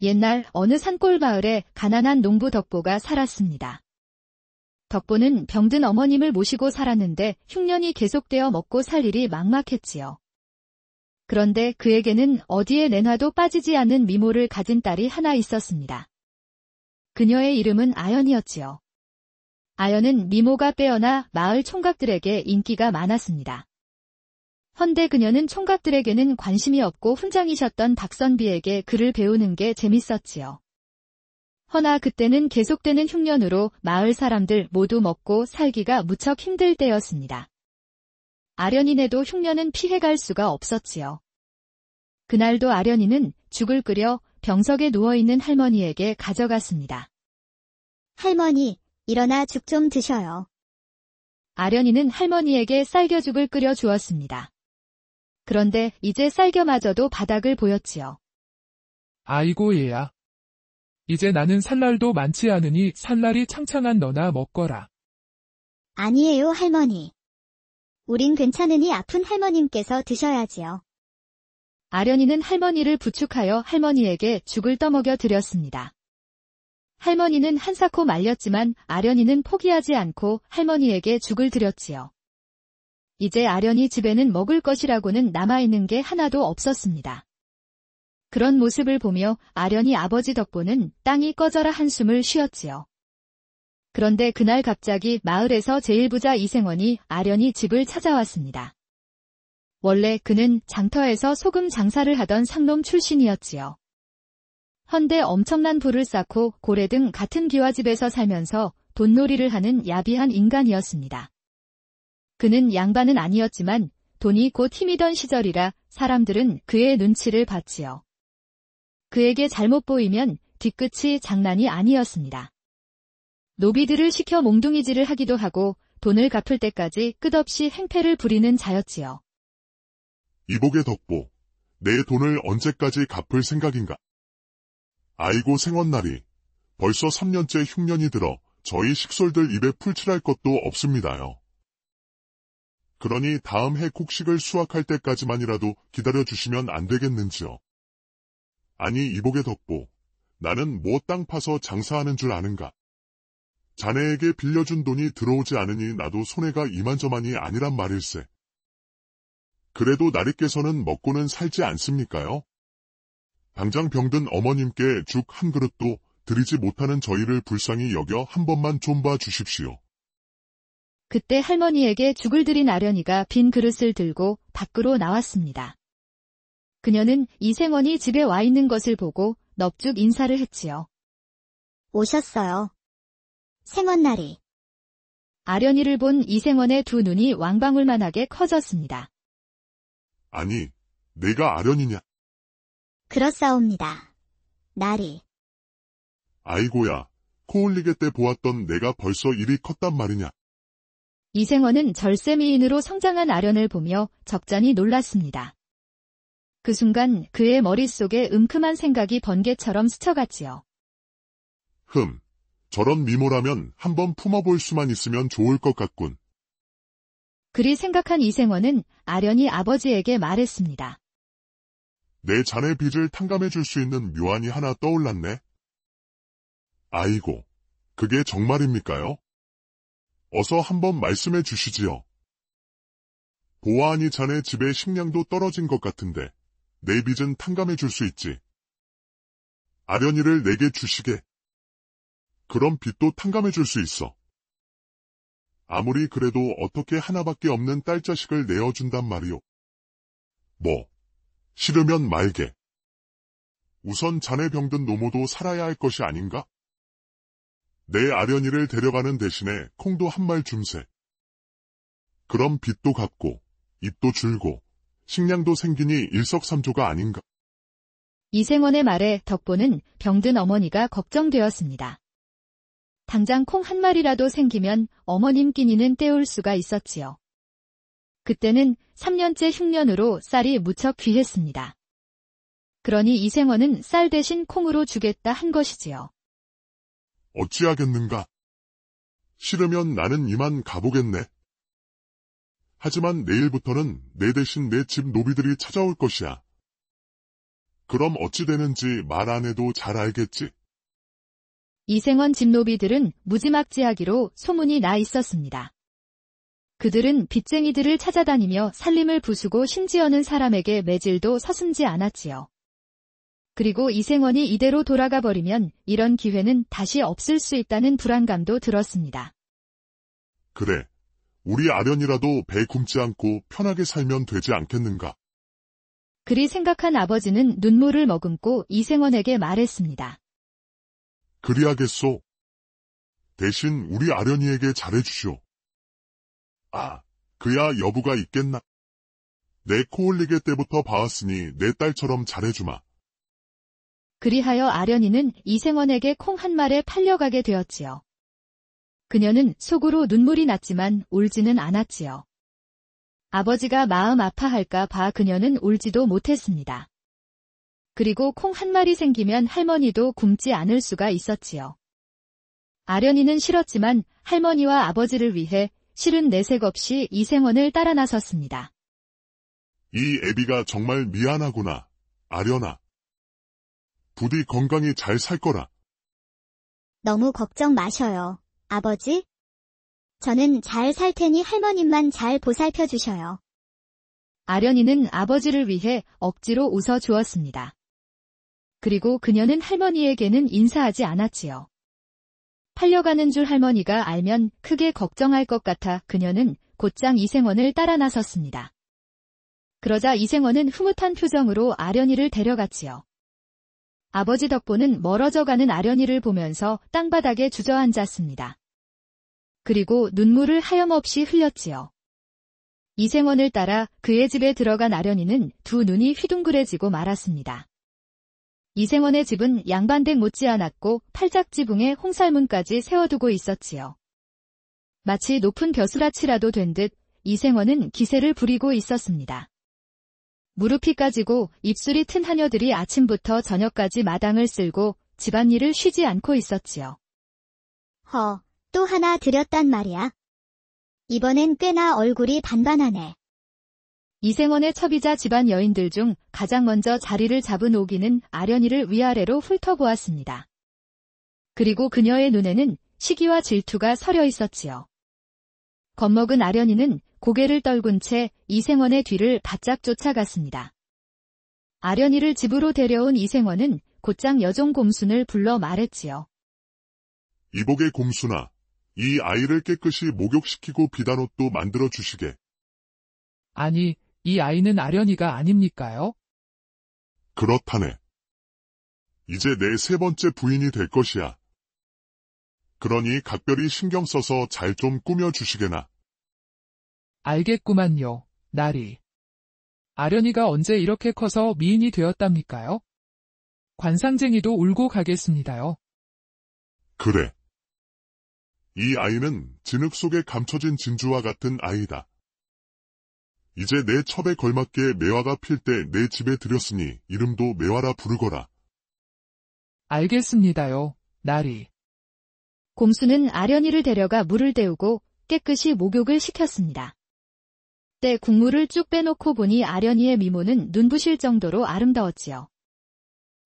옛날 어느 산골 마을에 가난한 농부 덕보가 살았습니다. 덕보는 병든 어머님을 모시고 살았는데 흉년이 계속되어 먹고 살 일이 막막했지요. 그런데 그에게는 어디에 내놔도 빠지지 않는 미모를 가진 딸이 하나 있었습니다. 그녀의 이름은 아연이었지요. 아연은 미모가 빼어나 마을 총각들에게 인기가 많았습니다. 헌데 그녀는 총각들에게는 관심이 없고 훈장이셨던 박선비에게 글을 배우는 게 재밌었지요. 허나 그때는 계속되는 흉년으로 마을 사람들 모두 먹고 살기가 무척 힘들 때였습니다. 아련이네도 흉년은 피해갈 수가 없었지요. 그날도 아련이는 죽을 끓여 병석에 누워있는 할머니에게 가져갔습니다. 할머니, 일어나 죽 좀 드셔요. 아련이는 할머니에게 쌀겨죽을 끓여 주었습니다. 그런데 이제 쌀겨마저도 바닥을 보였지요. 아이고 얘야. 이제 나는 살 날도 많지 않으니 살날이 창창한 너나 먹거라. 아니에요, 할머니. 우린 괜찮으니 아픈 할머님께서 드셔야지요. 아련이는 할머니를 부축하여 할머니에게 죽을 떠먹여 드렸습니다. 할머니는 한사코 말렸지만 아련이는 포기하지 않고 할머니에게 죽을 드렸지요. 이제 아련이 집에는 먹을 것이라고는 남아있는 게 하나도 없었습니다. 그런 모습을 보며 아련이 아버지 덕보는 땅이 꺼져라 한숨을 쉬었지요. 그런데 그날 갑자기 마을에서 제일 부자 이생원이 아련이 집을 찾아왔습니다. 원래 그는 장터에서 소금 장사를 하던 상놈 출신이었지요. 헌데 엄청난 부를 쌓고 고래 등 같은 기와집에서 살면서 돈놀이를 하는 야비한 인간이었습니다. 그는 양반은 아니었지만 돈이 곧 힘이던 시절이라 사람들은 그의 눈치를 봤지요. 그에게 잘못 보이면 뒤끝이 장난이 아니었습니다. 노비들을 시켜 몽둥이질을 하기도 하고 돈을 갚을 때까지 끝없이 행패를 부리는 자였지요. 이복의 덕보, 내 돈을 언제까지 갚을 생각인가? 아이고 생원날이, 벌써 3년째 흉년이 들어 저희 식솔들 입에 풀칠할 것도 없습니다요. 그러니 다음 해 곡식을 수확할 때까지만이라도 기다려주시면 안 되겠는지요. 아니 이복의 덕보, 나는 뭐 땅 파서 장사하는 줄 아는가? 자네에게 빌려준 돈이 들어오지 않으니 나도 손해가 이만저만이 아니란 말일세. 그래도 나리께서는 먹고는 살지 않습니까요? 당장 병든 어머님께 죽 한 그릇도 드리지 못하는 저희를 불쌍히 여겨 한 번만 좀 봐주십시오. 그때 할머니에게 죽을 드린 아련이가 빈 그릇을 들고 밖으로 나왔습니다. 그녀는 이생원이 집에 와 있는 것을 보고 넙죽 인사를 했지요. 오셨어요. 생원날이. 아련이를 본 이생원의 두 눈이 왕방울만하게 커졌습니다. 아니, 내가 아련이냐? 그렇사옵니다. 날이. 아이고야, 코올리게 때 보았던 내가 벌써 일이 컸단 말이냐? 이생원은 절세미인으로 성장한 아련을 보며 적잖이 놀랐습니다. 그 순간 그의 머릿속에 음큼한 생각이 번개처럼 스쳐갔지요. 저런 미모라면 한번 품어볼 수만 있으면 좋을 것 같군. 그리 생각한 이생원은 아련이 아버지에게 말했습니다. 내 자네 빚을 탕감해 줄 수 있는 묘안이 하나 떠올랐네. 아이고, 그게 정말입니까요? 어서 한번 말씀해 주시지요. 보아하니 자네 집에 식량도 떨어진 것 같은데 내 빚은 탕감해 줄 수 있지. 아련이를 내게 주시게. 그럼 빚도 탕감해 줄 수 있어. 아무리 그래도 어떻게 하나밖에 없는 딸자식을 내어준단 말이오. 뭐, 싫으면 말게. 우선 자네 병든 노모도 살아야 할 것이 아닌가? 내 아련이를 데려가는 대신에 콩도 한 말 줌세. 그럼 빚도 갚고, 입도 줄고, 식량도 생기니 일석삼조가 아닌가? 이생원의 말에 덕보는 병든 어머니가 걱정되었습니다. 당장 콩 한 마리라도 생기면 어머님 끼니는 때울 수가 있었지요. 그때는 3년째 흉년으로 쌀이 무척 귀했습니다. 그러니 이생원은 쌀 대신 콩으로 주겠다 한 것이지요. 어찌하겠는가? 싫으면 나는 이만 가보겠네. 하지만 내일부터는 내 대신 내 집 노비들이 찾아올 것이야. 그럼 어찌 되는지 말 안 해도 잘 알겠지? 이생원 집노비들은 무지막지하기로 소문이 나 있었습니다. 그들은 빚쟁이들을 찾아다니며 살림을 부수고 심지어는 사람에게 매질도 서슴지 않았지요. 그리고 이생원이 이대로 돌아가 버리면 이런 기회는 다시 없을 수 있다는 불안감도 들었습니다. 그래. 우리 아련이라도 배 굶지 않고 편하게 살면 되지 않겠는가? 그리 생각한 아버지는 눈물을 머금고 이생원에게 말했습니다. 그리하겠소. 대신 우리 아련이에게 잘해주시오. 아, 그야 여부가 있겠나? 내 코 흘리게 때부터 봐왔으니 내 딸처럼 잘해주마. 그리하여 아련이는 이생원에게 콩 한 말에 팔려가게 되었지요. 그녀는 속으로 눈물이 났지만 울지는 않았지요. 아버지가 마음 아파할까 봐 그녀는 울지도 못했습니다. 그리고 콩 한 마리 생기면 할머니도 굶지 않을 수가 있었지요. 아련이는 싫었지만 할머니와 아버지를 위해 실은 내색 없이 이생원을 따라 나섰습니다. 이 애비가 정말 미안하구나, 아련아. 부디 건강히 잘 살 거라. 너무 걱정 마셔요, 아버지. 저는 잘 살 테니 할머님만 잘 보살펴 주셔요. 아련이는 아버지를 위해 억지로 웃어 주었습니다. 그리고 그녀는 할머니에게는 인사하지 않았지요. 팔려가는 줄 할머니가 알면 크게 걱정할 것 같아 그녀는 곧장 이생원을 따라 나섰습니다. 그러자 이생원은 흐뭇한 표정으로 아련이를 데려갔지요. 아버지 덕보는 멀어져 가는 아련이를 보면서 땅바닥에 주저앉았습니다. 그리고 눈물을 하염없이 흘렸지요. 이생원을 따라 그의 집에 들어간 아련이는 두 눈이 휘둥그레지고 말았습니다. 이생원의 집은 양반댁 못지않았고 팔짝지붕에 홍살문까지 세워두고 있었지요. 마치 높은 벼슬아치라도 된 듯 이생원은 기세를 부리고 있었습니다. 무릎이 까지고 입술이 튼 하녀들이 아침부터 저녁까지 마당을 쓸고 집안일을 쉬지 않고 있었지요. 또 하나 드렸단 말이야. 이번엔 꽤나 얼굴이 반반하네. 이생원의 첩이자 집안 여인들 중 가장 먼저 자리를 잡은 오기는 아련이를 위아래로 훑어보았습니다. 그리고 그녀의 눈에는 시기와 질투가 서려 있었지요. 겁먹은 아련이는 고개를 떨군 채 이생원의 뒤를 바짝 쫓아갔습니다. 아련이를 집으로 데려온 이생원은 곧장 여종 곰순을 불러 말했지요. 이복의 곰순아, 이 아이를 깨끗이 목욕시키고 비단 옷도 만들어 주시게. 아니, 이 아이는 아련이가 아닙니까요? 그렇다네. 이제 내 세 번째 부인이 될 것이야. 그러니 각별히 신경 써서 잘 좀 꾸며주시게나. 알겠구만요, 나리. 아련이가 언제 이렇게 커서 미인이 되었답니까요? 관상쟁이도 울고 가겠습니다요. 그래. 이 아이는 진흙 속에 감춰진 진주와 같은 아이다. 이제 내 첩에 걸맞게 매화가 필 때 내 집에 들였으니 이름도 매화라 부르거라. 알겠습니다요, 나리. 곰수는 아련이를 데려가 물을 데우고 깨끗이 목욕을 시켰습니다. 때 국물을 쭉 빼놓고 보니 아련이의 미모는 눈부실 정도로 아름다웠지요.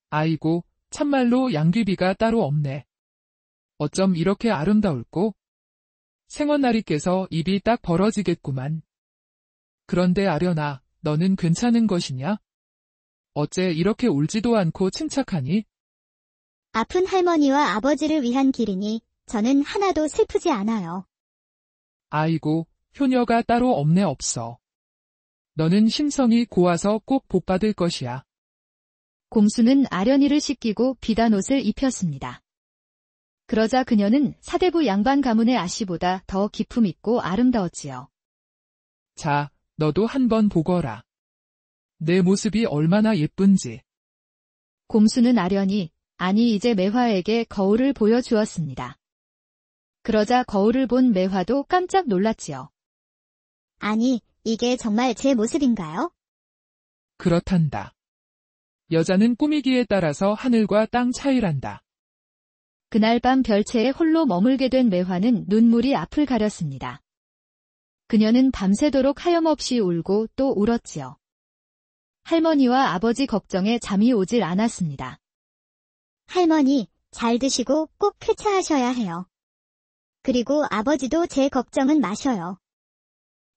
아이고, 참말로 양귀비가 따로 없네. 어쩜 이렇게 아름다울꼬? 생원나리께서 입이 딱 벌어지겠구만. 그런데 아련아, 너는 괜찮은 것이냐? 어째 이렇게 울지도 않고 침착하니? 아픈 할머니와 아버지를 위한 길이니 저는 하나도 슬프지 않아요. 아이고, 효녀가 따로 없네 없어. 너는 심성이 고와서 꼭 복받을 것이야. 곰수는 아련이를 씻기고 비단 옷을 입혔습니다. 그러자 그녀는 사대부 양반 가문의 아씨보다 더 기품 있고 아름다웠지요. 자, 너도 한번 보거라. 내 모습이 얼마나 예쁜지. 곰수는 아련이, 아니 이제 매화에게 거울을 보여주었습니다. 그러자 거울을 본 매화도 깜짝 놀랐지요. 아니, 이게 정말 제 모습인가요? 그렇단다. 여자는 꾸미기에 따라서 하늘과 땅 차이란다. 그날 밤 별채에 홀로 머물게 된 매화는 눈물이 앞을 가렸습니다. 그녀는 밤새도록 하염없이 울고 또 울었지요. 할머니와 아버지 걱정에 잠이 오질 않았습니다. 할머니, 잘 드시고 꼭 쾌차하셔야 해요. 그리고 아버지도 제 걱정은 마셔요.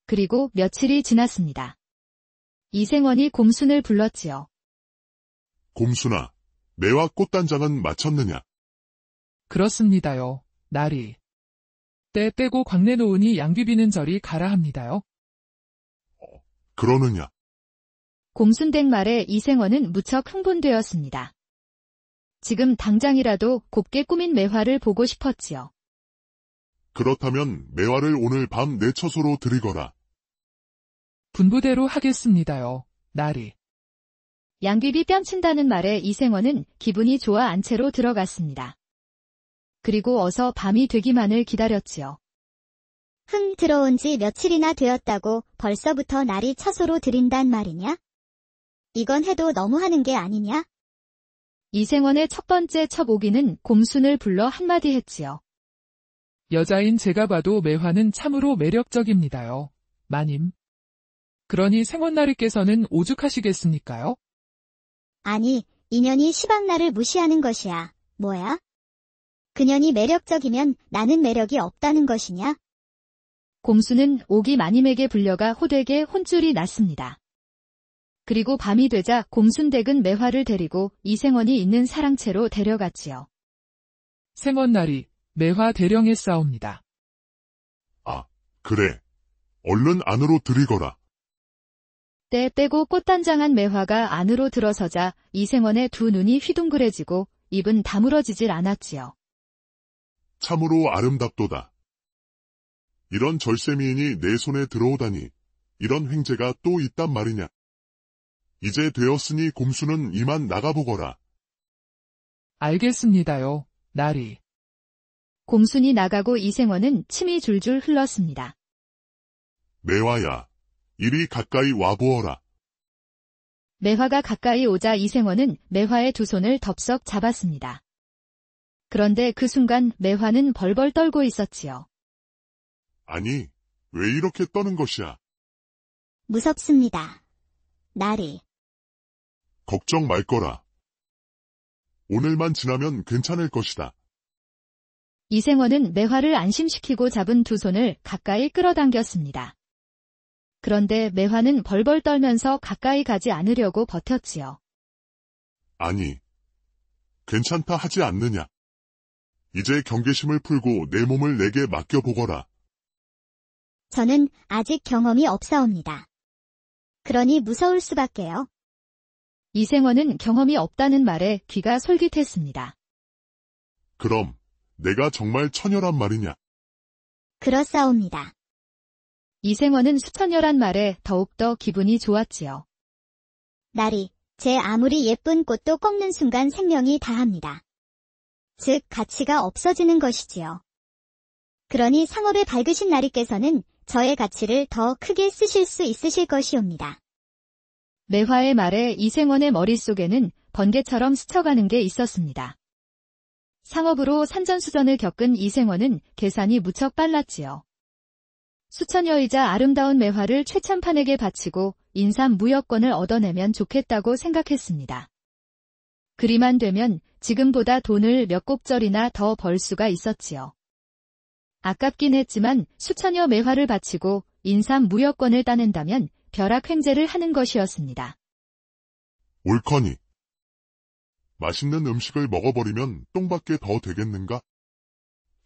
그리고 며칠이 지났습니다. 이생원이 곰순을 불렀지요. 곰순아, 매화 꽃단장은 마쳤느냐? 그렇습니다요, 나리. 때 빼고 광내 놓으니 양귀 비는 절이 가라 합니다요. 그러느냐? 곰순댁 말에 이생원은 무척 흥분되었습니다. 지금 당장이라도 곱게 꾸민 매화를 보고 싶었지요. 그렇다면 매화를 오늘 밤 내 처소로 드리거라. 분부대로 하겠습니다요, 나리. 양귀비 뺨친다는 말에 이생원은 기분이 좋아 안채로 들어갔습니다. 그리고 어서 밤이 되기만을 기다렸지요. 들어온 지 며칠이나 되었다고 벌써부터 날이 처소로 드린단 말이냐? 이건 해도 너무하는 게 아니냐? 이생원의 첫 번째 첩오기는 곰순을 불러 한마디 했지요. 여자인 제가 봐도 매화는 참으로 매력적입니다요, 마님. 그러니 생원나리께서는 오죽하시겠습니까요? 아니, 인연이 시방나를 무시하는 것이야. 뭐야? 그년이 매력적이면 나는 매력이 없다는 것이냐? 곰순은 오기 마님에게 불려가 호되게 혼쭐이 났습니다. 그리고 밤이 되자 곰순댁은 매화를 데리고 이생원이 있는 사랑채로 데려갔지요. 생원나리, 매화 대령에 싸웁니다. 아, 그래. 얼른 안으로 들이거라. 때 빼고 꽃단장한 매화가 안으로 들어서자 이생원의 두 눈이 휘둥그레지고 입은 다물어지질 않았지요. 참으로 아름답도다. 이런 절세미인이 내 손에 들어오다니 이런 횡재가 또 있단 말이냐. 이제 되었으니 곰수는 이만 나가보거라. 알겠습니다요, 나리. 곰순이 나가고 이생원은 침이 줄줄 흘렀습니다. 매화야, 이리 가까이 와보어라. 매화가 가까이 오자 이생원은 매화의 두 손을 덥석 잡았습니다. 그런데 그 순간 매화는 벌벌 떨고 있었지요. 아니, 왜 이렇게 떠는 것이야? 무섭습니다. 나리. 걱정 말거라. 오늘만 지나면 괜찮을 것이다. 이생원은 매화를 안심시키고 잡은 두 손을 가까이 끌어당겼습니다. 그런데 매화는 벌벌 떨면서 가까이 가지 않으려고 버텼지요. 아니, 괜찮다 하지 않느냐. 이제 경계심을 풀고 내 몸을 내게 맡겨보거라. 저는 아직 경험이 없사옵니다. 그러니 무서울 수밖에요. 이생원은 경험이 없다는 말에 귀가 솔깃했습니다. 그럼 내가 정말 처녀란 말이냐? 그렇사옵니다. 이생원은 수처녀란 말에 더욱더 기분이 좋았지요. 나리, 제 아무리 예쁜 꽃도 꺾는 순간 생명이 다합니다. 즉, 가치가 없어지는 것이지요. 그러니 상업에 밝으신 나리께서는 저의 가치를 더 크게 쓰실 수 있으실 것이옵니다. 매화의 말에 이생원의 머릿속에는 번개처럼 스쳐가는 게 있었습니다. 상업으로 산전수전을 겪은 이생원은 계산이 무척 빨랐지요. 수처녀이자 아름다운 매화를 최참판에게 바치고 인삼무역권을 얻어내면 좋겠다고 생각했습니다. 그리만 되면 지금보다 돈을 몇 곡절이나 더 벌 수가 있었지요. 아깝긴 했지만 수처녀 매화를 바치고 인삼무역권을 따낸다면 벼락횡재를 하는 것이었습니다. 옳거니. 맛있는 음식을 먹어버리면 똥밖에 더 되겠는가?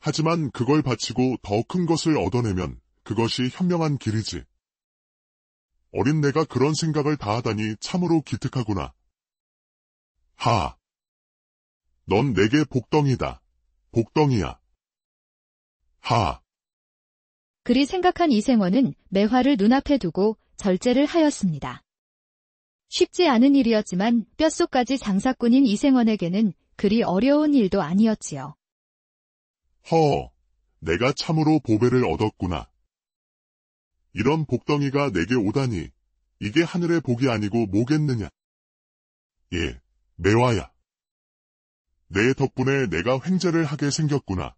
하지만 그걸 바치고 더 큰 것을 얻어내면 그것이 현명한 길이지. 어린 내가 그런 생각을 다하다니 참으로 기특하구나. 하. 넌 내게 복덩이다. 복덩이야. 하. 그리 생각한 이생원은 매화를 눈앞에 두고 절제를 하였습니다. 쉽지 않은 일이었지만 뼛속까지 장사꾼인 이생원에게는 그리 어려운 일도 아니었지요. 허, 내가 참으로 보배를 얻었구나. 이런 복덩이가 내게 오다니, 이게 하늘의 복이 아니고 뭐겠느냐. 예, 매화야. 내 덕분에 내가 횡재를 하게 생겼구나.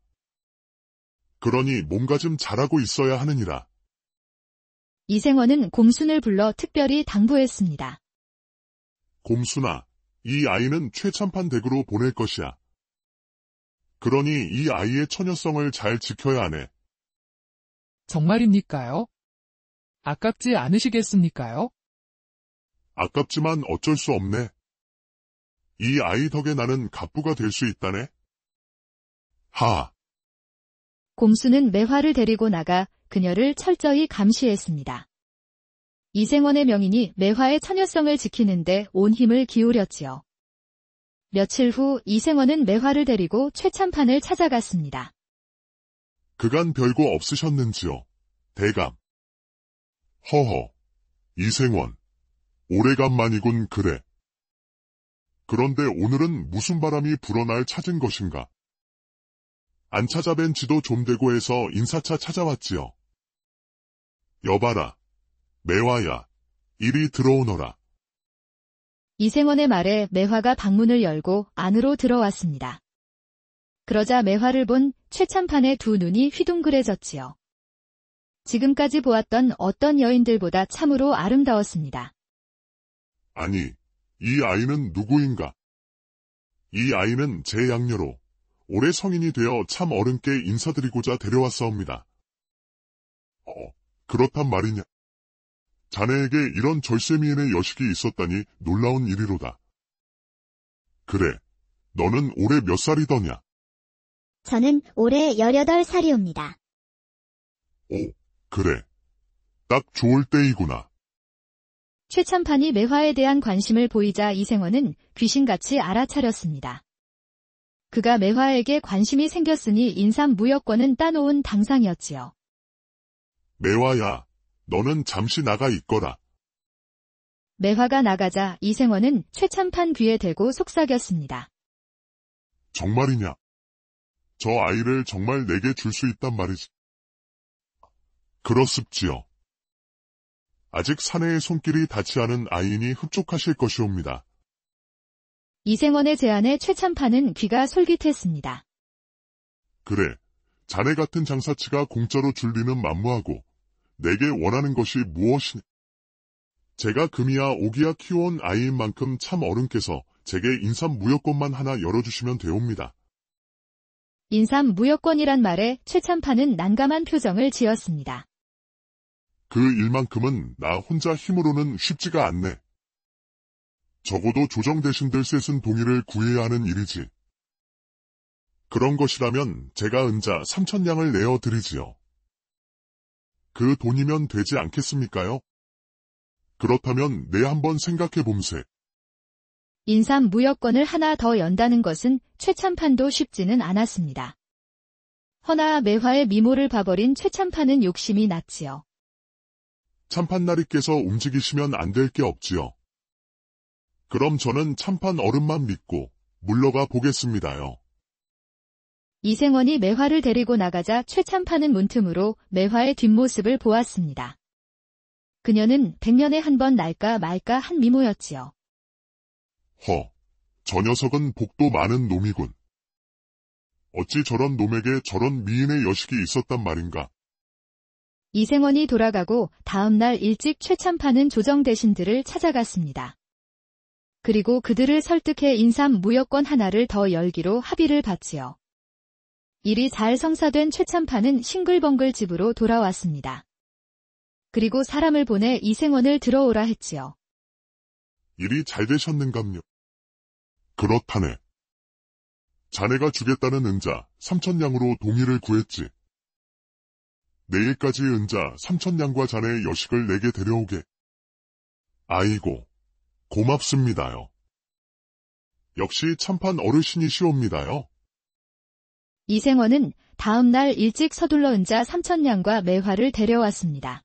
그러니 몸가짐 잘하고 있어야 하느니라. 이생원은 곰순을 불러 특별히 당부했습니다. 곰순아, 이 아이는 최참판 댁으로 보낼 것이야. 그러니 이 아이의 처녀성을 잘 지켜야 하네. 정말입니까요? 아깝지 않으시겠습니까요? 아깝지만 어쩔 수 없네. 이 아이 덕에 나는 갑부가 될 수 있다네. 하. 곰수는 매화를 데리고 나가 그녀를 철저히 감시했습니다. 이생원의 명인이 매화의 처녀성을 지키는데 온 힘을 기울였지요. 며칠 후 이생원은 매화를 데리고 최참판을 찾아갔습니다. 그간 별거 없으셨는지요, 대감. 허허, 이생원. 오래간만이군 그래. 그런데 오늘은 무슨 바람이 불어 날 찾은 것인가? 안 찾아뵌 지도 좀 되고 해서 인사차 찾아왔지요. 여봐라, 매화야, 이리 들어오너라. 이생원의 말에 매화가 방문을 열고 안으로 들어왔습니다. 그러자 매화를 본 최참판의 두 눈이 휘둥그레졌지요. 지금까지 보았던 어떤 여인들보다 참으로 아름다웠습니다. 아니, 이 아이는 누구인가? 이 아이는 제 양녀로 올해 성인이 되어 참 어른께 인사드리고자 데려왔사옵니다. 그렇단 말이냐? 자네에게 이런 절세미인의 여식이 있었다니 놀라운 일이로다. 그래, 너는 올해 몇 살이더냐? 저는 올해 18살이옵니다. 오, 그래. 딱 좋을 때이구나. 최참판이 매화에 대한 관심을 보이자 이생원은 귀신같이 알아차렸습니다. 그가 매화에게 관심이 생겼으니 인삼무역권은 따놓은 당상이었지요. 매화야, 너는 잠시 나가 있거라. 매화가 나가자 이생원은 최참판 귀에 대고 속삭였습니다. 정말이냐? 저 아이를 정말 내게 줄 수 있단 말이지. 그렇습지요. 아직 사내의 손길이 닿지 않은 아이니 흡족하실 것이옵니다. 이생원의 제안에 최참판은 귀가 솔깃했습니다. 그래, 자네 같은 장사치가 공짜로 줄 리는 만무하고 내게 원하는 것이 무엇이냐? 제가 금이야 오기야 키워온 아이인 만큼 참 어른께서 제게 인삼무역권만 하나 열어주시면 되옵니다. 인삼무역권이란 말에 최참판은 난감한 표정을 지었습니다. 그 일만큼은 나 혼자 힘으로는 쉽지가 않네. 적어도 조정 대신들 셋은 동의를 구해야 하는 일이지. 그런 것이라면 제가 은자 3,000냥을 내어드리지요. 그 돈이면 되지 않겠습니까요? 그렇다면 내 한번 생각해 봄세. 인삼무역권을 하나 더 연다는 것은 최참판도 쉽지는 않았습니다. 허나 매화의 미모를 봐버린 최참판은 욕심이 났지요. 참판나리께서 움직이시면 안 될 게 없지요. 그럼 저는 참판 어른만 믿고 물러가 보겠습니다요. 이생원이 매화를 데리고 나가자 최참판은 문틈으로 매화의 뒷모습을 보았습니다. 그녀는 100년에 한 번 날까 말까 한 미모였지요. 저 녀석은 복도 많은 놈이군. 어찌 저런 놈에게 저런 미인의 여식이 있었단 말인가. 이생원이 돌아가고 다음 날 일찍 최참판은 조정 대신들을 찾아갔습니다. 그리고 그들을 설득해 인삼무역권 하나를 더 열기로 합의를 봤지요. 일이 잘 성사된 최참판은 싱글벙글 집으로 돌아왔습니다. 그리고 사람을 보내 이생원을 들어오라 했지요. 일이 잘 되셨는감요? 그렇다네. 자네가 주겠다는 은자 3,000냥으로 동의를 구했지. 내일까지 은자 3,000냥과 자네의 여식을 내게 데려오게. 아이고, 고맙습니다요. 역시 참판 어르신이시옵니다요. 이생원은 다음 날 일찍 서둘러 은자 3,000냥과 매화를 데려왔습니다.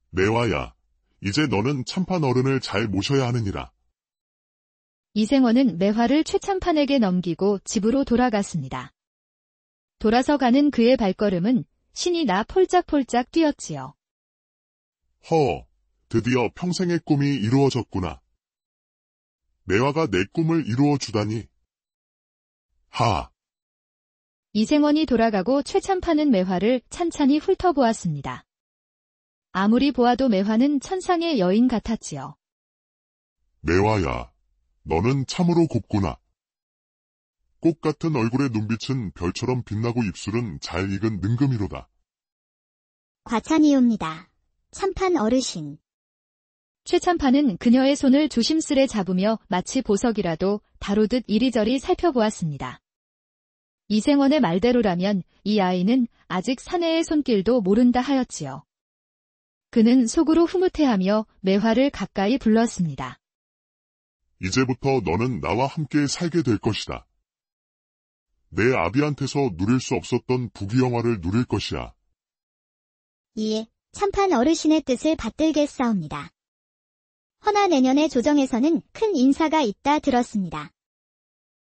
매화야, 이제 너는 참판 어른을 잘 모셔야 하느니라. 이생원은 매화를 최참판에게 넘기고 집으로 돌아갔습니다. 돌아서 가는 그의 발걸음은 신이 나 폴짝폴짝 뛰었지요. 드디어 평생의 꿈이 이루어졌구나. 매화가 내 꿈을 이루어 주다니. 이생원이 돌아가고 최참판은 매화를 찬찬히 훑어보았습니다. 아무리 보아도 매화는 천상의 여인 같았지요. 매화야, 너는 참으로 곱구나. 꽃 같은 얼굴의 눈빛은 별처럼 빛나고 입술은 잘 익은 능금이로다. 과찬이옵니다. 참판 어르신. 최참판은 그녀의 손을 조심스레 잡으며 마치 보석이라도 다루듯 이리저리 살펴보았습니다. 이생원의 말대로라면 이 아이는 아직 사내의 손길도 모른다 하였지요. 그는 속으로 흐뭇해하며 매화를 가까이 불렀습니다. 이제부터 너는 나와 함께 살게 될 것이다. 내 아비한테서 누릴 수 없었던 부귀영화를 누릴 것이야. 이에 참판 어르신의 뜻을 받들겠사옵니다. 허나 내년의 조정에서는 큰 인사가 있다 들었습니다.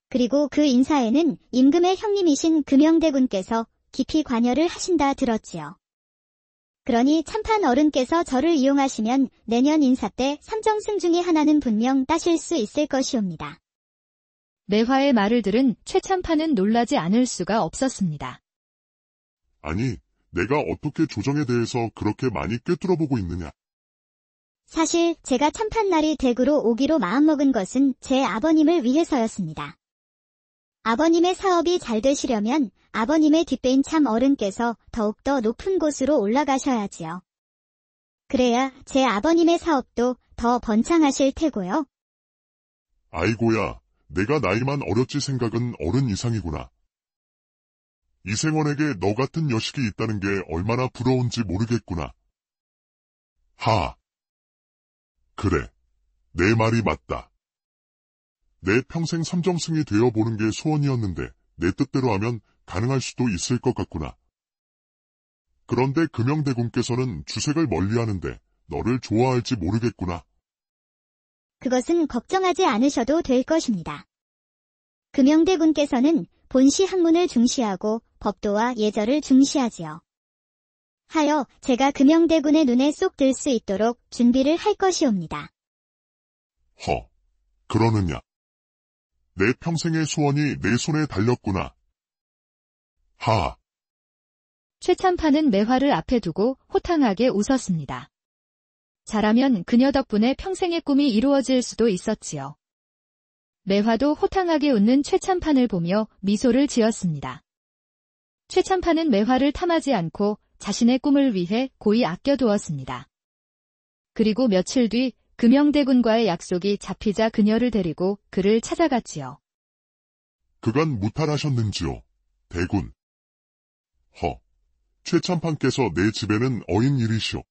그리고 그 인사에는 임금의 형님이신 금영대군께서 깊이 관여를 하신다 들었지요. 그러니 참판 어른께서 저를 이용하시면 내년 인사 때 3정승 중에 하나는 분명 따실 수 있을 것이옵니다. 매화의 말을 들은 최참판은 놀라지 않을 수가 없었습니다. 아니, 내가 어떻게 조정에 대해서 그렇게 많이 꿰뚫어보고 있느냐. 사실 제가 참판날이 댁으로 오기로 마음먹은 것은 제 아버님을 위해서였습니다. 아버님의 사업이 잘 되시려면 아버님의 뒷배인 참 어른께서 더욱더 높은 곳으로 올라가셔야지요. 그래야 제 아버님의 사업도 더 번창하실 테고요. 아이고야, 내가 나이만 어렸지 생각은 어른 이상이구나. 이생원에게 너 같은 여식이 있다는 게 얼마나 부러운지 모르겠구나. 하. 그래, 내 말이 맞다. 내 평생 삼정승이 되어보는 게 소원이었는데 내 뜻대로 하면 가능할 수도 있을 것 같구나. 그런데 금영대군께서는 주색을 멀리하는데 너를 좋아할지 모르겠구나. 그것은 걱정하지 않으셔도 될 것입니다. 금영대군께서는 본시 학문을 중시하고 법도와 예절을 중시하지요. 하여 제가 금영대군의 눈에 쏙 들 수 있도록 준비를 할 것이옵니다. 그러느냐. 내 평생의 소원이 내 손에 달렸구나. 하. 최참판은 매화를 앞에 두고 호탕하게 웃었습니다. 잘하면 그녀 덕분에 평생의 꿈이 이루어질 수도 있었지요. 매화도 호탕하게 웃는 최참판을 보며 미소를 지었습니다. 최참판은 매화를 탐하지 않고 자신의 꿈을 위해 고이 아껴두었습니다. 그리고 며칠 뒤 금영대군과의 약속이 잡히자 그녀를 데리고 그를 찾아갔지요. 그간 무탈하셨는지요, 대군. 최참판께서 내 집에는 어인일이시오.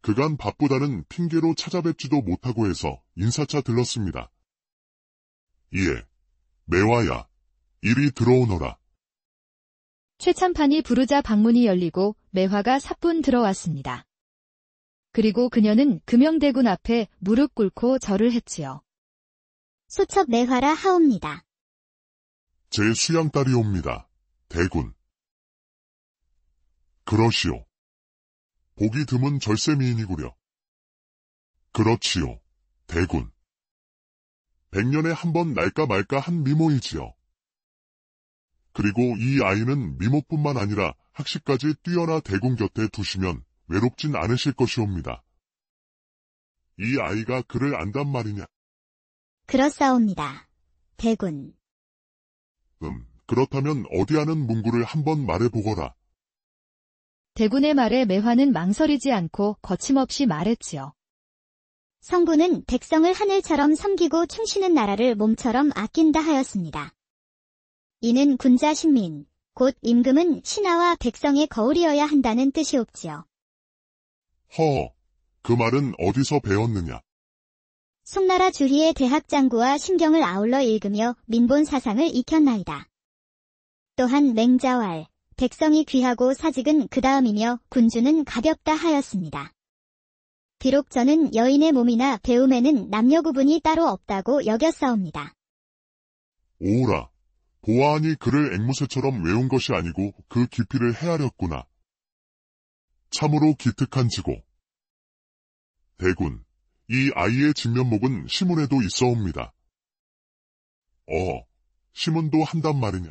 그간 바쁘다는 핑계로 찾아뵙지도 못하고 해서 인사차 들렀습니다. 이에, 매화야, 이리 들어오너라. 최참판이 부르자 방문이 열리고 매화가 사뿐 들어왔습니다. 그리고 그녀는 금영대군 앞에 무릎 꿇고 절을 했지요. 소첩 매화라 하옵니다. 제 수양딸이옵니다, 대군. 그러시오. 보기 드문 절세미인이구려. 그렇지요, 대군. 100년에 한 번 날까 말까 한 미모이지요. 그리고 이 아이는 미모뿐만 아니라 학식까지 뛰어나 대군 곁에 두시면 외롭진 않으실 것이옵니다. 이 아이가 그를 안단 말이냐? 그렇사옵니다. 대군. 그렇다면 어디 하는 문구를 한번 말해보거라. 대군의 말에 매화는 망설이지 않고 거침없이 말했지요. 성부는 백성을 하늘처럼 섬기고 충시는 나라를 몸처럼 아낀다 하였습니다. 이는 군자 신민, 곧 임금은 신하와 백성의 거울이어야 한다는 뜻이옵지요. 그 말은 어디서 배웠느냐? 송나라 주희의 대학장구와 신경을 아울러 읽으며 민본 사상을 익혔나이다. 또한 맹자왈, 백성이 귀하고 사직은 그 다음이며 군주는 가볍다 하였습니다. 비록 저는 여인의 몸이나 배움에는 남녀 구분이 따로 없다고 여겼사옵니다. 오라, 보아하니 그를 앵무새처럼 외운 것이 아니고 그 깊이를 헤아렸구나. 참으로 기특한지고. 대군, 이 아이의 진면목은 시문에도 있어옵니다. 시문도 한단 말이냐.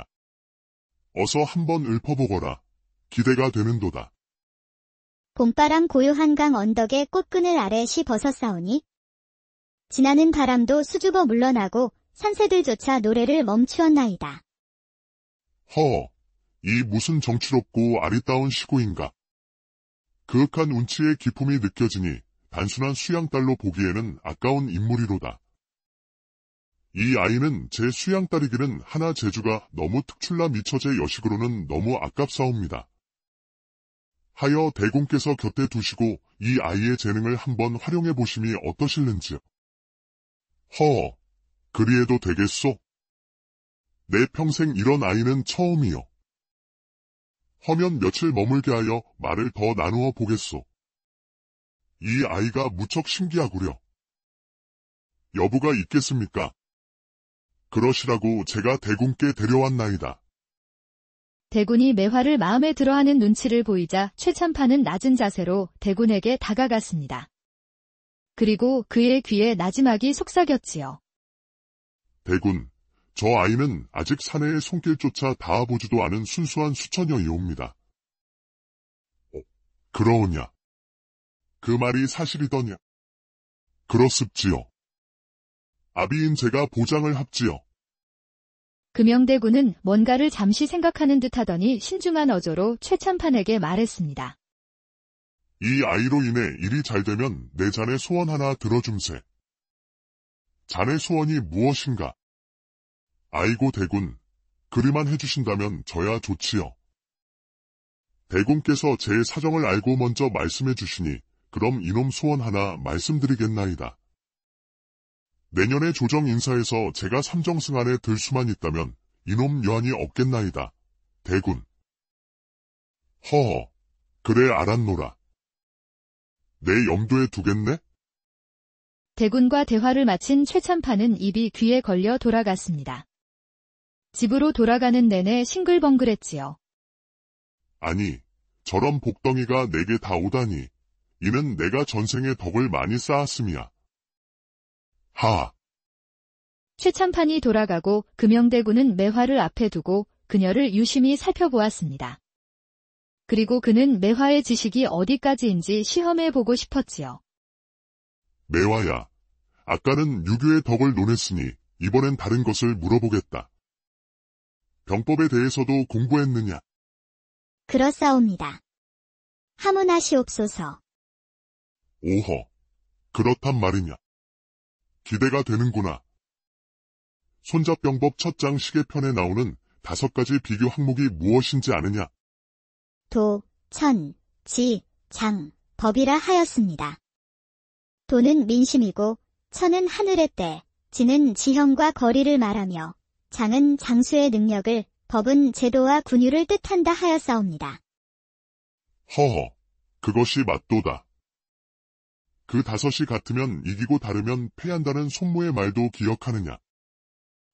어서 한번 읊어보거라. 기대가 되는도다. 봄바람 고요한 강 언덕에 꽃그늘 아래 시 벗었사오니 지나는 바람도 수줍어 물러나고 산새들조차 노래를 멈추었나이다. 허, 이 무슨 정치롭고 아리따운 시고인가. 그윽한 운치의 기품이 느껴지니 단순한 수양딸로 보기에는 아까운 인물이로다. 이 아이는 제 수양딸이기는 하나 재주가 너무 특출나 미처제 여식으로는 너무 아깝사옵니다. 하여 대공께서 곁에 두시고 이 아이의 재능을 한번 활용해 보심이 어떠실는지요. 허, 그리해도 되겠소? 내 평생 이런 아이는 처음이요. 허면 며칠 머물게 하여 말을 더 나누어 보겠소. 이 아이가 무척 신기하구려. 여부가 있겠습니까? 그러시라고 제가 대군께 데려왔나이다. 대군이 매화를 마음에 들어하는 눈치를 보이자 최참판은 낮은 자세로 대군에게 다가갔습니다. 그리고 그의 귀에 나지막이 속삭였지요. 대군, 저 아이는 아직 사내의 손길조차 닿아보지도 않은 순수한 수처녀이옵니다. 그러오냐? 그 말이 사실이더냐? 그렇습지요. 아비인 제가 보장을 합지요. 금영대군은 뭔가를 잠시 생각하는 듯하더니 신중한 어조로 최참판에게 말했습니다. 이 아이로 인해 일이 잘되면 내 자네 소원 하나 들어줌세. 자네 소원이 무엇인가? 아이고 대군, 그리만 해주신다면 저야 좋지요. 대군께서 제 사정을 알고 먼저 말씀해 주시니 그럼 이놈 소원 하나 말씀드리겠나이다. 내년에 조정 인사에서 제가 삼정승 안에 들 수만 있다면 이놈 여한이 없겠나이다. 대군. 허허, 그래 알았노라. 내 염두에 두겠네? 대군과 대화를 마친 최참판은 입이 귀에 걸려 돌아갔습니다. 집으로 돌아가는 내내 싱글벙글했지요. 아니, 저런 복덩이가 내게 다 오다니. 이는 내가 전생에 덕을 많이 쌓았음이야. 하. 최참판이 돌아가고 금영대군은 매화를 앞에 두고 그녀를 유심히 살펴보았습니다. 그리고 그는 매화의 지식이 어디까지인지 시험해보고 싶었지요. 매화야, 아까는 유교의 덕을 논했으니 이번엔 다른 것을 물어보겠다. 병법에 대해서도 공부했느냐? 그렇사옵니다. 하문하시옵소서. 오허, 그렇단 말이냐. 기대가 되는구나. 손잡병법 첫장 시계편에 나오는 5가지 비교 항목이 무엇인지 아느냐? 도, 천, 지, 장, 법이라 하였습니다. 도는 민심이고, 천은 하늘의 때, 지는 지형과 거리를 말하며, 장은 장수의 능력을, 법은 제도와 군유를 뜻한다 하였사옵니다. 허허, 그것이 맞도다. 그 5이 같으면 이기고 다르면 패한다는 손모의 말도 기억하느냐?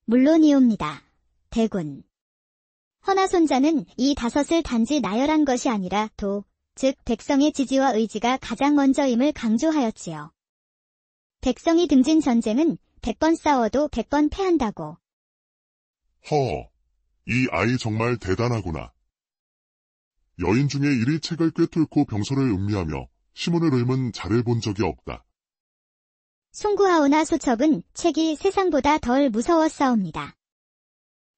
물론이옵니다. 대군. 허나 손자는 이 5을 단지 나열한 것이 아니라 도, 즉 백성의 지지와 의지가 가장 먼저임을 강조하였지요. 백성이 등진 전쟁은 100번 싸워도 100번 패한다고. 허허, 이 아이 정말 대단하구나. 여인 중에 이리 책을 꿰뚫고 병서를 음미하며 시문을 읊은 자를 본 적이 없다. 송구하오나 소첩은 책이 세상보다 덜 무서웠사옵니다.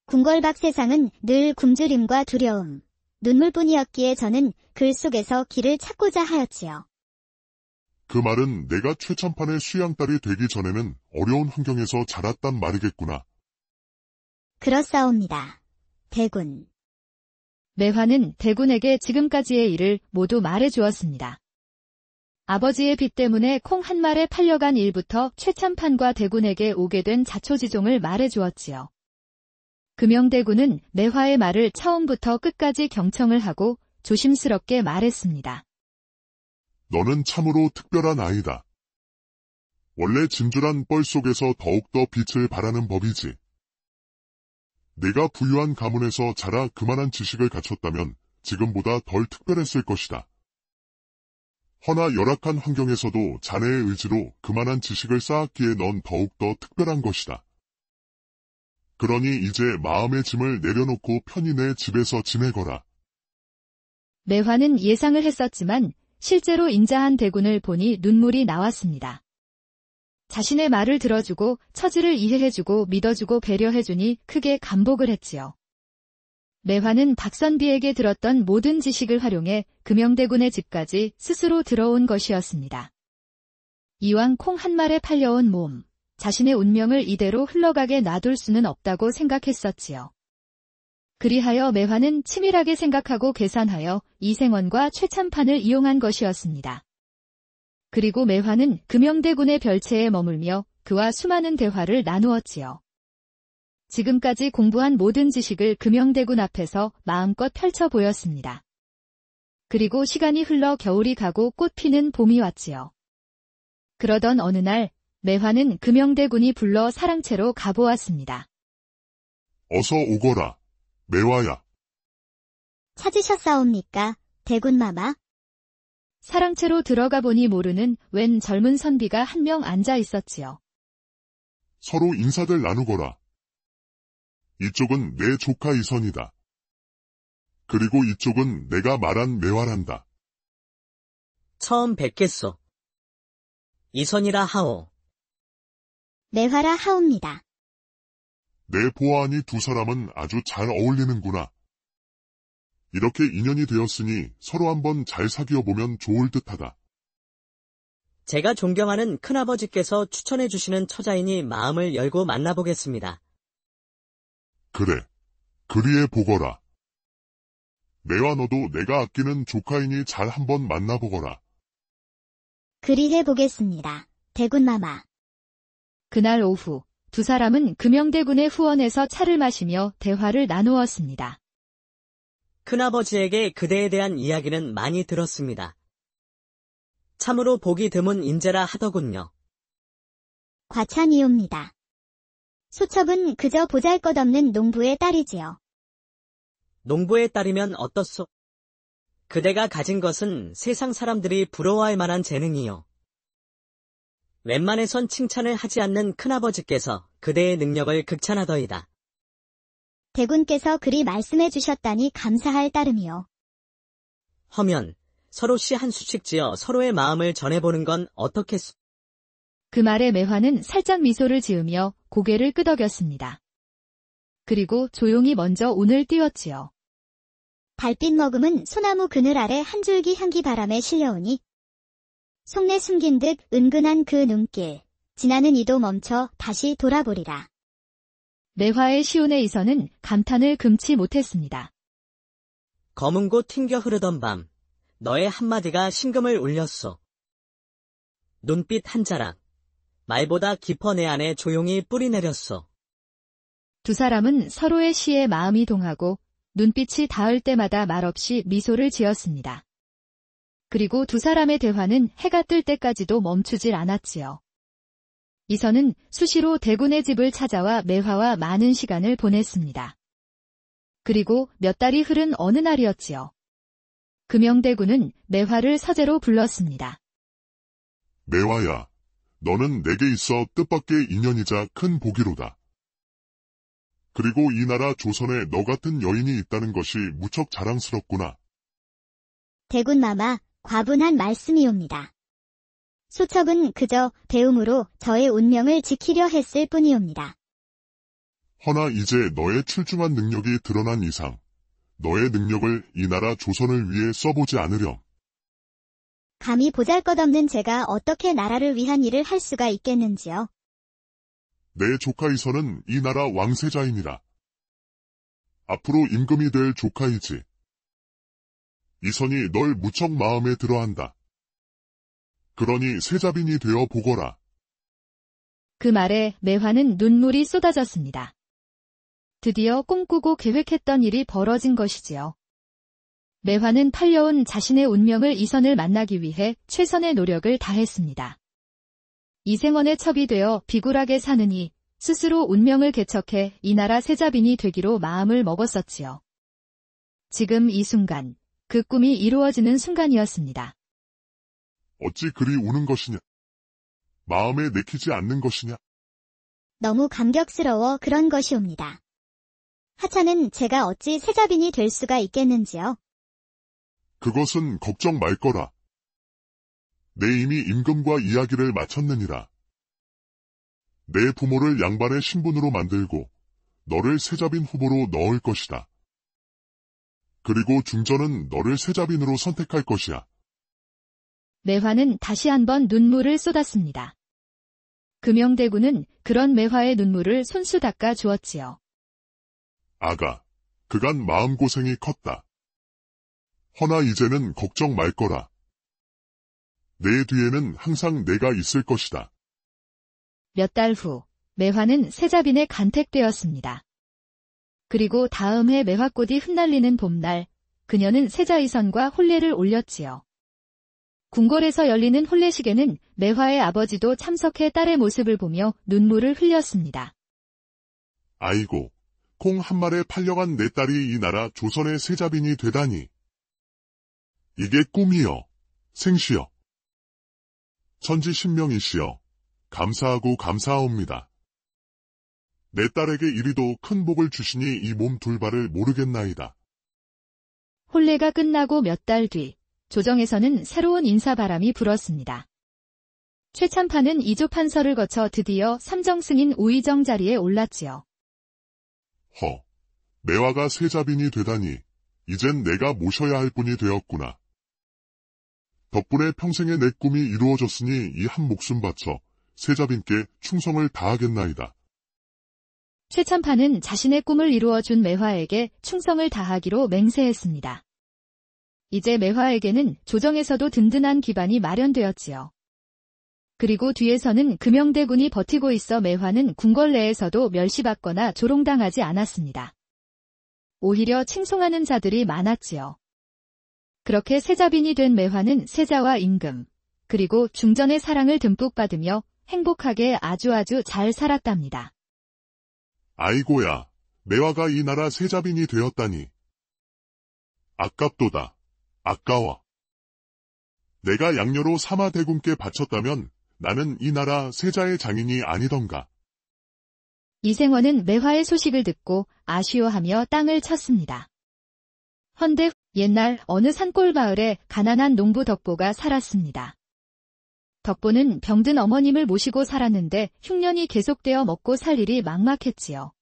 궁궐밖 세상은 늘 굶주림과 두려움, 눈물뿐이었기에 저는 글 속에서 길을 찾고자 하였지요. 그 말은 내가 최참판의 수양딸이 되기 전에는 어려운 환경에서 자랐단 말이겠구나. 그렇사옵니다. 대군. 매화는 대군에게 지금까지의 일을 모두 말해주었습니다. 아버지의 빚 때문에 콩 한 말에 팔려간 일부터 최참판과 대군에게 오게 된 자초지종을 말해주었지요. 금영대군은 매화의 말을 처음부터 끝까지 경청을 하고 조심스럽게 말했습니다. 너는 참으로 특별한 아이다. 원래 진주란 뻘 속에서 더욱더 빛을 발하는 법이지. 내가 부유한 가문에서 자라 그만한 지식을 갖췄다면 지금보다 덜 특별했을 것이다. 허나 열악한 환경에서도 자네의 의지로 그만한 지식을 쌓았기에 넌 더욱더 특별한 것이다. 그러니 이제 마음의 짐을 내려놓고 편히 내 집에서 지내거라. 매화는 예상을 했었지만 실제로 인자한 대군을 보니 눈물이 나왔습니다. 자신의 말을 들어주고 처지를 이해해주고 믿어주고 배려해주니 크게 감복을 했지요. 매화는 박선비에게 들었던 모든 지식을 활용해 금영대군의 집까지 스스로 들어온 것이었습니다. 이왕 콩 한 말에 팔려온 몸, 자신의 운명을 이대로 흘러가게 놔둘 수는 없다고 생각했었지요. 그리하여 매화는 치밀하게 생각하고 계산하여 이생원과 최참판을 이용한 것이었습니다. 그리고 매화는 금영대군의 별채에 머물며 그와 수많은 대화를 나누었지요. 지금까지 공부한 모든 지식을 금영대군 앞에서 마음껏 펼쳐 보였습니다. 그리고 시간이 흘러 겨울이 가고 꽃 피는 봄이 왔지요. 그러던 어느 날 매화는 금영대군이 불러 사랑채로 가보았습니다. 어서 오거라, 매화야. 찾으셨사옵니까, 대군마마? 사랑채로 들어가 보니 모르는 웬 젊은 선비가 한 명 앉아 있었지요. 서로 인사들 나누거라. 이쪽은 내 조카 이선이다. 그리고 이쪽은 내가 말한 매화란다. 처음 뵙겠소. 이선이라 하오. 매화라 하옵니다. 내 보아하니 두 사람은 아주 잘 어울리는구나. 이렇게 인연이 되었으니 서로 한번 잘 사귀어 보면 좋을 듯하다. 제가 존경하는 큰아버지께서 추천해 주시는 처자이니 마음을 열고 만나보겠습니다. 그래, 그리해 보거라. 매화 너도 내가 아끼는 조카이니 잘 한번 만나보거라. 그리해 보겠습니다, 대군마마. 그날 오후 두 사람은 금영대군의 후원에서 차를 마시며 대화를 나누었습니다. 큰아버지에게 그대에 대한 이야기는 많이 들었습니다. 참으로 보기 드문 인재라 하더군요. 과찬이옵니다. 소첩은 그저 보잘것없는 농부의 딸이지요. 농부의 딸이면 어떻소? 그대가 가진 것은 세상 사람들이 부러워할 만한 재능이요. 웬만해선 칭찬을 하지 않는 큰아버지께서 그대의 능력을 극찬하더이다. 대군께서 그리 말씀해 주셨다니 감사할 따름이요. 허면 서로 시 한 수씩 지어 서로의 마음을 전해보는 건 어떻겠소? 그 말에 매화는 살짝 미소를 지으며 고개를 끄덕였습니다. 그리고 조용히 먼저 운을 띄웠지요. 달빛 머금은 소나무 그늘 아래 한 줄기 향기 바람에 실려오니 속내 숨긴 듯 은근한 그 눈길, 지나는 이도 멈춰 다시 돌아보리라. 매화의 시운에 이선은 감탄을 금치 못했습니다. 검은 곳 튕겨 흐르던 밤, 너의 한마디가 심금을 울렸소. 눈빛 한 자락, 말보다 깊어 내 안에 조용히 뿌리 내렸소. 두 사람은 서로의 시에 마음이 동하고 눈빛이 닿을 때마다 말없이 미소를 지었습니다. 그리고 두 사람의 대화는 해가 뜰 때까지도 멈추질 않았지요. 이선은 수시로 대군의 집을 찾아와 매화와 많은 시간을 보냈습니다. 그리고 몇 달이 흐른 어느 날이었지요. 금영대군은 매화를 서재로 불렀습니다. 매화야, 너는 내게 있어 뜻밖의 인연이자 큰 복이로다. 그리고 이 나라 조선에 너 같은 여인이 있다는 것이 무척 자랑스럽구나. 대군마마, 과분한 말씀이옵니다. 소첩은 그저 배움으로 저의 운명을 지키려 했을 뿐이옵니다. 허나 이제 너의 출중한 능력이 드러난 이상, 너의 능력을 이 나라 조선을 위해 써보지 않으렴. 감히 보잘것없는 제가 어떻게 나라를 위한 일을 할 수가 있겠는지요. 내 조카 이선은 이 나라 왕세자이니라. 앞으로 임금이 될 조카이지. 이선이 널 무척 마음에 들어한다. 그러니 세자빈이 되어 보거라. 그 말에 매화는 눈물이 쏟아졌습니다. 드디어 꿈꾸고 계획했던 일이 벌어진 것이지요. 매화는 팔려온 자신의 운명을 이선을 만나기 위해 최선의 노력을 다했습니다. 이생원의 첩이 되어 비굴하게 사느니 스스로 운명을 개척해 이 나라 세자빈이 되기로 마음을 먹었었지요. 지금 이 순간, 그 꿈이 이루어지는 순간이었습니다. 어찌 그리 우는 것이냐? 마음에 내키지 않는 것이냐? 너무 감격스러워 그런 것이옵니다. 하찮은 제가 어찌 세자빈이 될 수가 있겠는지요. 그것은 걱정 말거라. 내 이미 임금과 이야기를 마쳤느니라. 내 부모를 양반의 신분으로 만들고 너를 세자빈 후보로 넣을 것이다. 그리고 중전은 너를 세자빈으로 선택할 것이야. 매화는 다시 한번 눈물을 쏟았습니다. 금영대군은 그런 매화의 눈물을 손수 닦아 주었지요. 아가, 그간 마음고생이 컸다. 허나 이제는 걱정 말 거라. 내 뒤에는 항상 내가 있을 것이다. 몇 달 후, 매화는 세자빈에 간택되었습니다. 그리고 다음 해 매화꽃이 흩날리는 봄날, 그녀는 세자의선과 혼례를 올렸지요. 궁궐에서 열리는 혼례식에는 매화의 아버지도 참석해 딸의 모습을 보며 눈물을 흘렸습니다. 아이고, 콩 한 마리에 팔려간 내 딸이 이 나라 조선의 세자빈이 되다니. 이게 꿈이여, 생시여. 천지신명이시여, 감사하고 감사하옵니다. 내 딸에게 이리도 큰 복을 주시니 이 몸 둘바를 모르겠나이다. 혼례가 끝나고 몇 달 뒤, 조정에서는 새로운 인사바람이 불었습니다. 최참판은 이조판서를 거쳐 드디어 삼정승인 우의정 자리에 올랐지요. 허, 매화가 세자빈이 되다니, 이젠 내가 모셔야 할 분이 되었구나. 덕분에 평생의 내 꿈이 이루어졌으니 이 한 목숨 바쳐 세자빈께 충성을 다하겠나이다. 최참판은 자신의 꿈을 이루어준 매화에게 충성을 다하기로 맹세했습니다. 이제 매화에게는 조정에서도 든든한 기반이 마련되었지요. 그리고 뒤에서는 금영대군이 버티고 있어 매화는 궁궐 내에서도 멸시받거나 조롱당하지 않았습니다. 오히려 칭송하는 자들이 많았지요. 그렇게 세자빈이 된 매화는 세자와 임금, 그리고 중전의 사랑을 듬뿍 받으며 행복하게 아주 잘 살았답니다. 아이고야, 매화가 이 나라 세자빈이 되었다니. 아깝도다. 아까워. 내가 양녀로 사마대군께 바쳤다면 나는 이 나라 세자의 장인이 아니던가. 이생원은 매화의 소식을 듣고 아쉬워하며 땅을 쳤습니다. 헌데 옛날 어느 산골 마을에 가난한 농부 덕보가 살았습니다. 덕보는 병든 어머님을 모시고 살았는데 흉년이 계속되어 먹고 살 일이 막막했지요.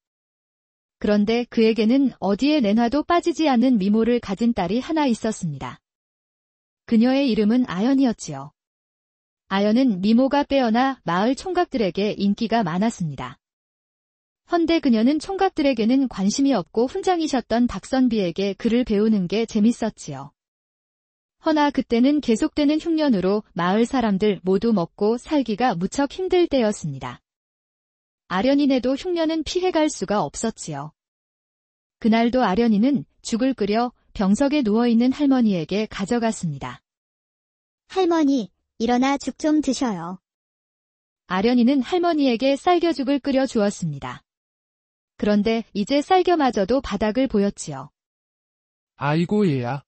그런데 그에게는 어디에 내놔도 빠지지 않는 미모를 가진 딸이 하나 있었습니다. 그녀의 이름은 아연이었지요. 아연은 미모가 빼어나 마을 총각들에게 인기가 많았습니다. 헌데 그녀는 총각들에게는 관심이 없고 훈장이셨던 박선비에게 글을 배우는 게 재밌었지요. 허나 그때는 계속되는 흉년으로 마을 사람들 모두 먹고 살기가 무척 힘들 때였습니다. 아련이네도 흉년은 피해갈 수가 없었지요. 그날도 아련이는 죽을 끓여 병석에 누워있는 할머니에게 가져갔습니다. 할머니, 일어나 죽 좀 드셔요. 아련이는 할머니에게 쌀겨죽을 끓여 주었습니다. 그런데 이제 쌀겨마저도 바닥을 보였지요. 아이고 얘야.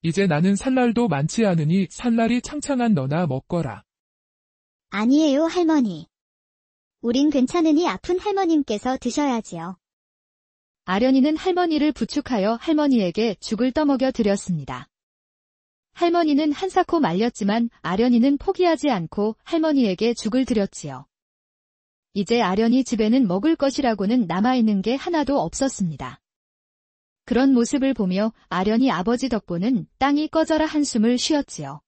이제 나는 살 날도 많지 않으니 살날이 창창한 너나 먹거라. 아니에요, 할머니. 우린 괜찮으니 아픈 할머님께서 드셔야지요. 아련이는 할머니를 부축하여 할머니에게 죽을 떠먹여 드렸습니다. 할머니는 한사코 말렸지만 아련이는 포기하지 않고 할머니에게 죽을 드렸지요. 이제 아련이 집에는 먹을 것이라고는 남아있는 게 하나도 없었습니다. 그런 모습을 보며 아련이 아버지 덕보는 땅이 꺼져라 한숨을 쉬었지요.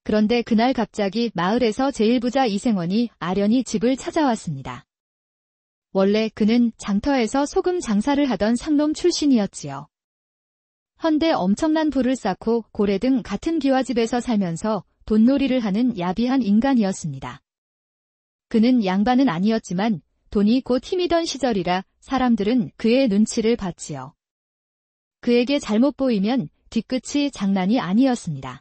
그런데 그날 갑자기 마을에서 제1부자 이생원이 아련이 집을 찾아왔습니다. 원래 그는 장터에서 소금 장사를 하던 상놈 출신이었지요. 헌데 엄청난 부를 쌓고 고래 등 같은 기와집에서 살면서 돈놀이를 하는 야비한 인간이었습니다. 그는 양반은 아니었지만 돈이 곧 힘이던 시절이라 사람들은 그의 눈치를 봤지요. 그에게 잘못 보이면 뒤끝이 장난이 아니었습니다.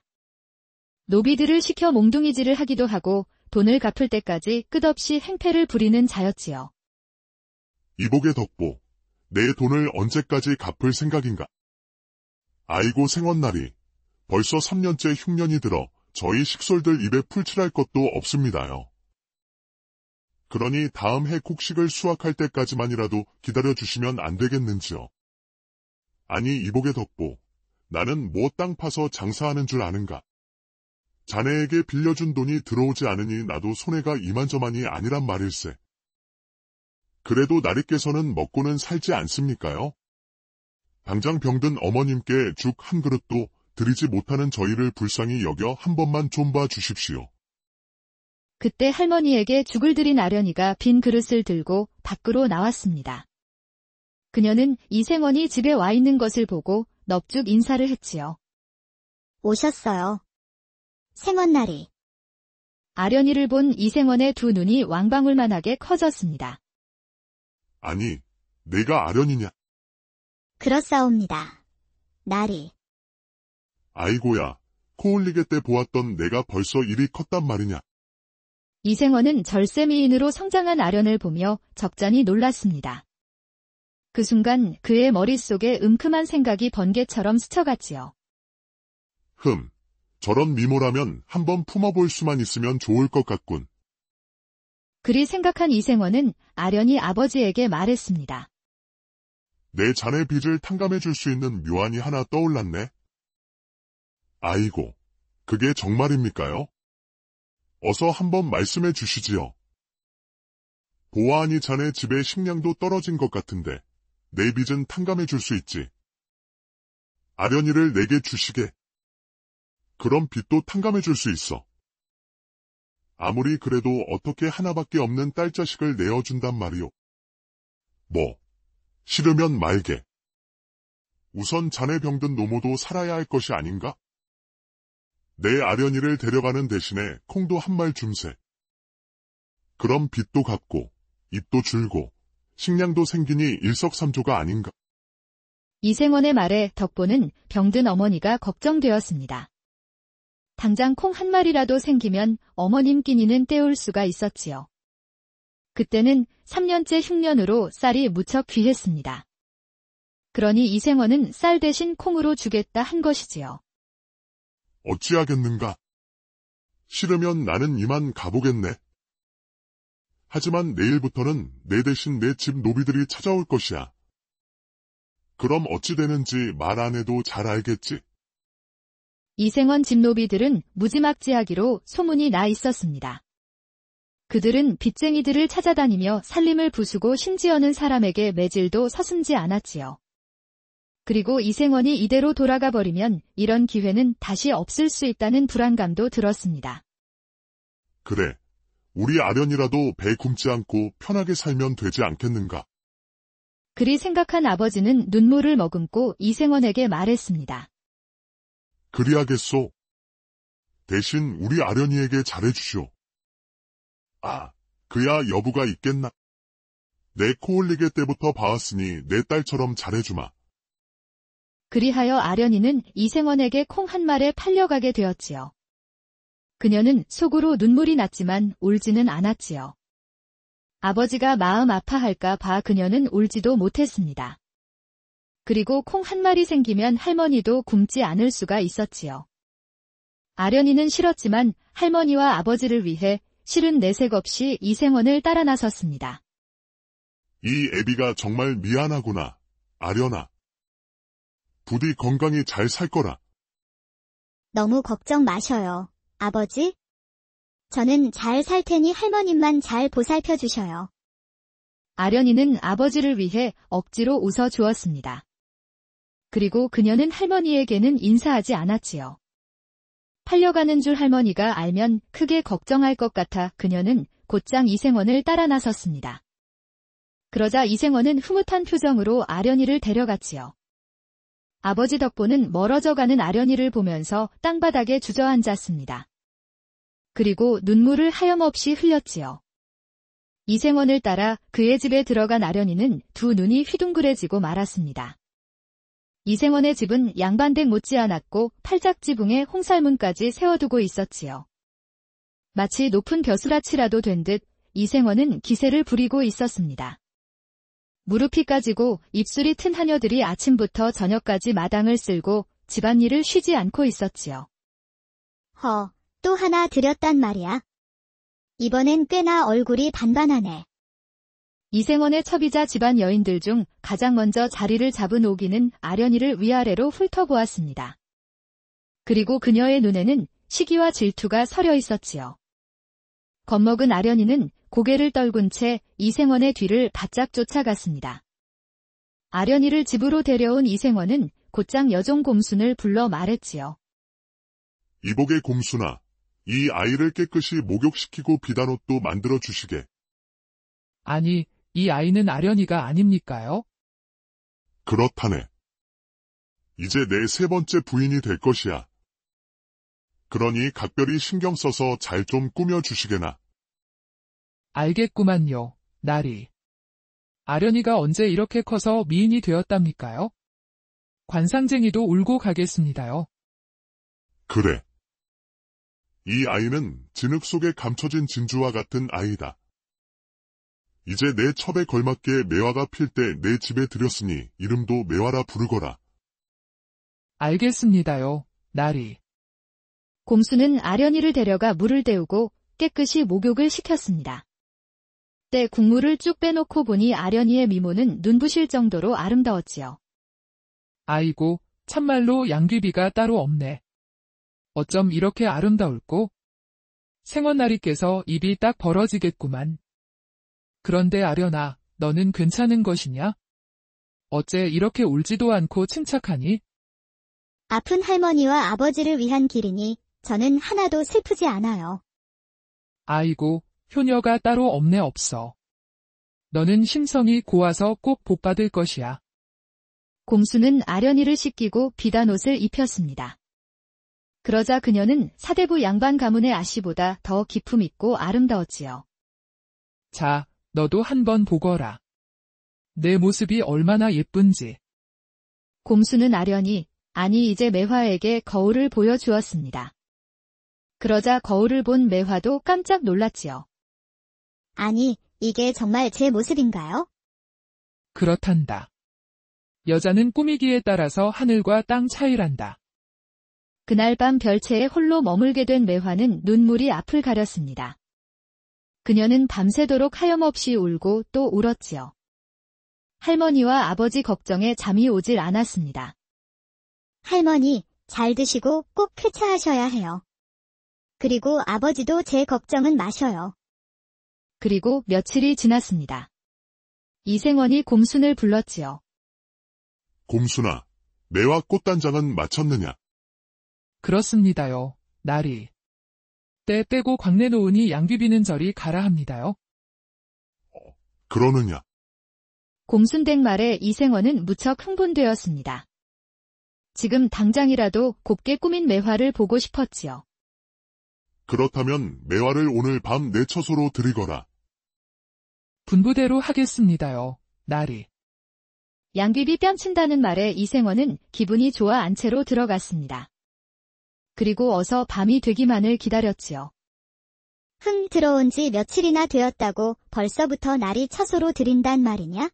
노비들을 시켜 몽둥이질을 하기도 하고 돈을 갚을 때까지 끝없이 행패를 부리는 자였지요. 이복의 덕보, 내 돈을 언제까지 갚을 생각인가? 아이고 생원날이, 벌써 3년째 흉년이 들어 저희 식솔들 입에 풀칠할 것도 없습니다요. 그러니 다음 해 곡식을 수확할 때까지만이라도 기다려주시면 안 되겠는지요. 아니 이복의 덕보, 나는 뭐 땅 파서 장사하는 줄 아는가? 자네에게 빌려준 돈이 들어오지 않으니 나도 손해가 이만저만이 아니란 말일세. 그래도 나리께서는 먹고는 살지 않습니까요? 당장 병든 어머님께 죽 한 그릇도 드리지 못하는 저희를 불쌍히 여겨 한 번만 좀 봐주십시오. 그때 할머니에게 죽을 드린 아련이가 빈 그릇을 들고 밖으로 나왔습니다. 그녀는 이생원이 집에 와 있는 것을 보고 넙죽 인사를 했지요. 오셨어요. 생원나리. 아련이를 본 이생원의 두 눈이 왕방울만하게 커졌습니다. 아니, 내가 아련이냐? 그렇사옵니다. 나리. 아이고야, 코올리게 때 보았던 내가 벌써 이리 컸단 말이냐? 이생원은 절세미인으로 성장한 아련을 보며 적잖이 놀랐습니다. 그 순간 그의 머릿속에 음큼한 생각이 번개처럼 스쳐갔지요. 저런 미모라면 한번 품어볼 수만 있으면 좋을 것 같군. 그리 생각한 이생원은 아련이 아버지에게 말했습니다. 내 자네 빚을 탕감해 줄 수 있는 묘안이 하나 떠올랐네. 아이고, 그게 정말입니까요? 어서 한번 말씀해 주시지요. 보아하니 자네 집에 식량도 떨어진 것 같은데 내 빚은 탕감해 줄 수 있지. 아련이를 내게 주시게. 그럼 빚도 탕감해 줄 수 있어. 아무리 그래도 어떻게 하나밖에 없는 딸자식을 내어준단 말이오. 뭐, 싫으면 말게. 우선 자네 병든 노모도 살아야 할 것이 아닌가? 내 아련이를 데려가는 대신에 콩도 한 말 줌세. 그럼 빚도 갚고, 입도 줄고, 식량도 생기니 일석삼조가 아닌가? 이생원의 말에 덕보는 병든 어머니가 걱정되었습니다. 당장 콩 한 마리라도 생기면 어머님 끼니는 때울 수가 있었지요. 그때는 3년째 흉년으로 쌀이 무척 귀했습니다. 그러니 이생원은 쌀 대신 콩으로 주겠다 한 것이지요. 어찌하겠는가? 싫으면 나는 이만 가보겠네. 하지만 내일부터는 내 대신 내 집 노비들이 찾아올 것이야. 그럼 어찌 되는지 말 안 해도 잘 알겠지? 이생원 집노비들은 무지막지하기로 소문이 나 있었습니다. 그들은 빚쟁이들을 찾아다니며 살림을 부수고 심지어는 사람에게 매질도 서슴지 않았지요. 그리고 이생원이 이대로 돌아가 버리면 이런 기회는 다시 없을 수 있다는 불안감도 들었습니다. 그래, 우리 아련이라도 배 굶지 않고 편하게 살면 되지 않겠는가? 그리 생각한 아버지는 눈물을 머금고 이생원에게 말했습니다. 그리하겠소. 대신 우리 아련이에게 잘해주시오. 아, 그야 여부가 있겠나? 내 코올리게 때부터 봐왔으니 내 딸처럼 잘해주마. 그리하여 아련이는 이생원에게 콩 한 말에 팔려가게 되었지요. 그녀는 속으로 눈물이 났지만 울지는 않았지요. 아버지가 마음 아파할까 봐 그녀는 울지도 못했습니다. 그리고 콩 한 마리 생기면 할머니도 굶지 않을 수가 있었지요. 아련이는 싫었지만 할머니와 아버지를 위해 실은 내색 없이 이생원을 따라 나섰습니다. 이 애비가 정말 미안하구나, 아련아. 부디 건강히 잘 살 거라. 너무 걱정 마셔요, 아버지. 저는 잘 살 테니 할머님만 잘 보살펴 주셔요. 아련이는 아버지를 위해 억지로 웃어 주었습니다. 그리고 그녀는 할머니에게는 인사하지 않았지요. 팔려가는 줄 할머니가 알면 크게 걱정할 것 같아 그녀는 곧장 이생원을 따라 나섰습니다. 그러자 이생원은 흐뭇한 표정으로 아련이를 데려갔지요. 아버지 덕보는 멀어져 가는 아련이를 보면서 땅바닥에 주저앉았습니다. 그리고 눈물을 하염없이 흘렸지요. 이생원을 따라 그의 집에 들어간 아련이는 두 눈이 휘둥그레지고 말았습니다. 이생원의 집은 양반댁 못지않았고 팔짝지붕에 홍살문까지 세워두고 있었지요. 마치 높은 벼슬아치라도 된 듯 이생원은 기세를 부리고 있었습니다. 무릎이 까지고 입술이 튼 하녀들이 아침부터 저녁까지 마당을 쓸고 집안일을 쉬지 않고 있었지요. 또 하나 드렸단 말이야. 이번엔 꽤나 얼굴이 반반하네. 이생원의 첩이자 집안 여인들 중 가장 먼저 자리를 잡은 오기는 아련이를 위아래로 훑어보았습니다. 그리고 그녀의 눈에는 시기와 질투가 서려 있었지요. 겁먹은 아련이는 고개를 떨군 채 이생원의 뒤를 바짝 쫓아갔습니다. 아련이를 집으로 데려온 이생원은 곧장 여종 곰순을 불러 말했지요. 이복의 곰순아, 이 아이를 깨끗이 목욕시키고 비단옷도 만들어 주시게. 아니, 이 아이는 아련이가 아닙니까요? 그렇다네. 이제 내 세 번째 부인이 될 것이야. 그러니 각별히 신경 써서 잘 좀 꾸며 주시게나. 알겠구만요, 나리. 아련이가 언제 이렇게 커서 미인이 되었답니까요? 관상쟁이도 울고 가겠습니다요. 그래. 이 아이는 진흙 속에 감춰진 진주와 같은 아이다. 이제 내 첩에 걸맞게 매화가 필 때 내 집에 들였으니 이름도 매화라 부르거라. 알겠습니다요, 나리. 곰순은 아련이를 데려가 물을 데우고 깨끗이 목욕을 시켰습니다. 때 국물을 쭉 빼놓고 보니 아련이의 미모는 눈부실 정도로 아름다웠지요. 아이고, 참말로 양귀비가 따로 없네. 어쩜 이렇게 아름다울꼬? 생원나리께서 입이 딱 벌어지겠구만. 그런데 아련아, 너는 괜찮은 것이냐? 어째 이렇게 울지도 않고 침착하니? 아픈 할머니와 아버지를 위한 길이니 저는 하나도 슬프지 않아요. 아이고, 효녀가 따로 없네 없어. 너는 심성이 고와서 꼭 복받을 것이야. 곰순은 아련이를 씻기고 비단옷을 입혔습니다. 그러자 그녀는 사대부 양반 가문의 아씨보다 더 기품 있고 아름다웠지요. 자, 너도 한번 보거라. 내 모습이 얼마나 예쁜지. 곰순은 아련이, 아니 이제 매화에게 거울을 보여주었습니다. 그러자 거울을 본 매화도 깜짝 놀랐지요. 아니, 이게 정말 제 모습인가요? 그렇단다. 여자는 꾸미기에 따라서 하늘과 땅 차이란다. 그날 밤 별채에 홀로 머물게 된 매화는 눈물이 앞을 가렸습니다. 그녀는 밤새도록 하염없이 울고 또 울었지요. 할머니와 아버지 걱정에 잠이 오질 않았습니다. 할머니, 잘 드시고 꼭 쾌차하셔야 해요. 그리고 아버지도 제 걱정은 마셔요. 그리고 며칠이 지났습니다. 이생원이 곰순을 불렀지요. 곰순아, 매화 꽃단장은 마쳤느냐? 그렇습니다요, 나리. 때 빼고 광내 놓으니 양귀비는 저리 가라 합니다요. 그러느냐? 곰순댁 말에 이생원은 무척 흥분되었습니다. 지금 당장이라도 곱게 꾸민 매화를 보고 싶었지요. 그렇다면 매화를 오늘 밤 내 처소로 드리거라. 분부대로 하겠습니다요, 나리. 양귀비 뺨친다는 말에 이생원은 기분이 좋아 안채로 들어갔습니다. 그리고 어서 밤이 되기만을 기다렸지요. 들어온 지 며칠이나 되었다고 벌써부터 날이 처소로 드린단 말이냐?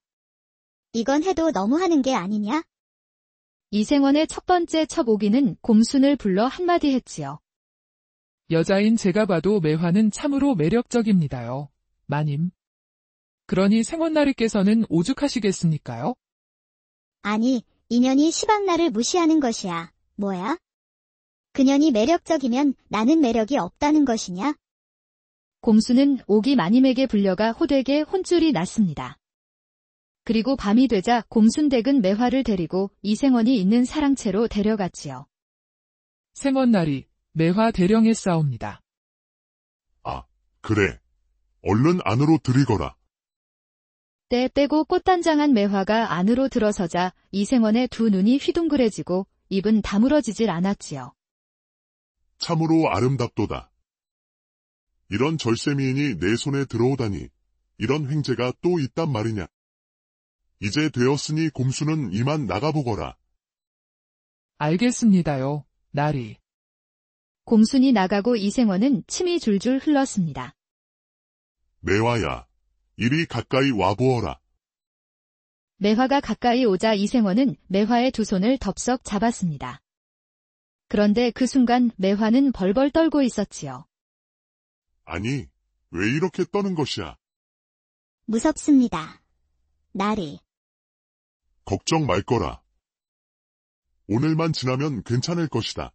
이건 해도 너무하는 게 아니냐? 이생원의 첫 번째 첩오기는 곰순을 불러 한마디 했지요. 여자인 제가 봐도 매화는 참으로 매력적입니다요, 마님. 그러니 생원나리께서는 오죽하시겠습니까요? 아니, 인연이 시방나를 무시하는 것이야. 뭐야? 그년이 매력적이면 나는 매력이 없다는 것이냐? 곰순은 오기 마님에게 불려가 호되게 혼쭐이 났습니다. 그리고 밤이 되자 곰순댁은 매화를 데리고 이생원이 있는 사랑채로 데려갔지요. 생원나리, 매화 대령에 싸웁니다. 아, 그래. 얼른 안으로 들이거라. 때 빼고 꽃단장한 매화가 안으로 들어서자 이생원의 두 눈이 휘둥그레지고 입은 다물어지질 않았지요. 참으로 아름답도다. 이런 절세미인이 내 손에 들어오다니 이런 횡재가 또 있단 말이냐. 이제 되었으니 곰수는 이만 나가보거라. 알겠습니다요, 나리. 곰순이 나가고 이생원은 침이 줄줄 흘렀습니다. 매화야, 이리 가까이 와보어라. 매화가 가까이 오자 이생원은 매화의 두 손을 덥석 잡았습니다. 그런데 그 순간 매화는 벌벌 떨고 있었지요. 아니, 왜 이렇게 떠는 것이야? 무섭습니다. 나리. 걱정 말 거라. 오늘만 지나면 괜찮을 것이다.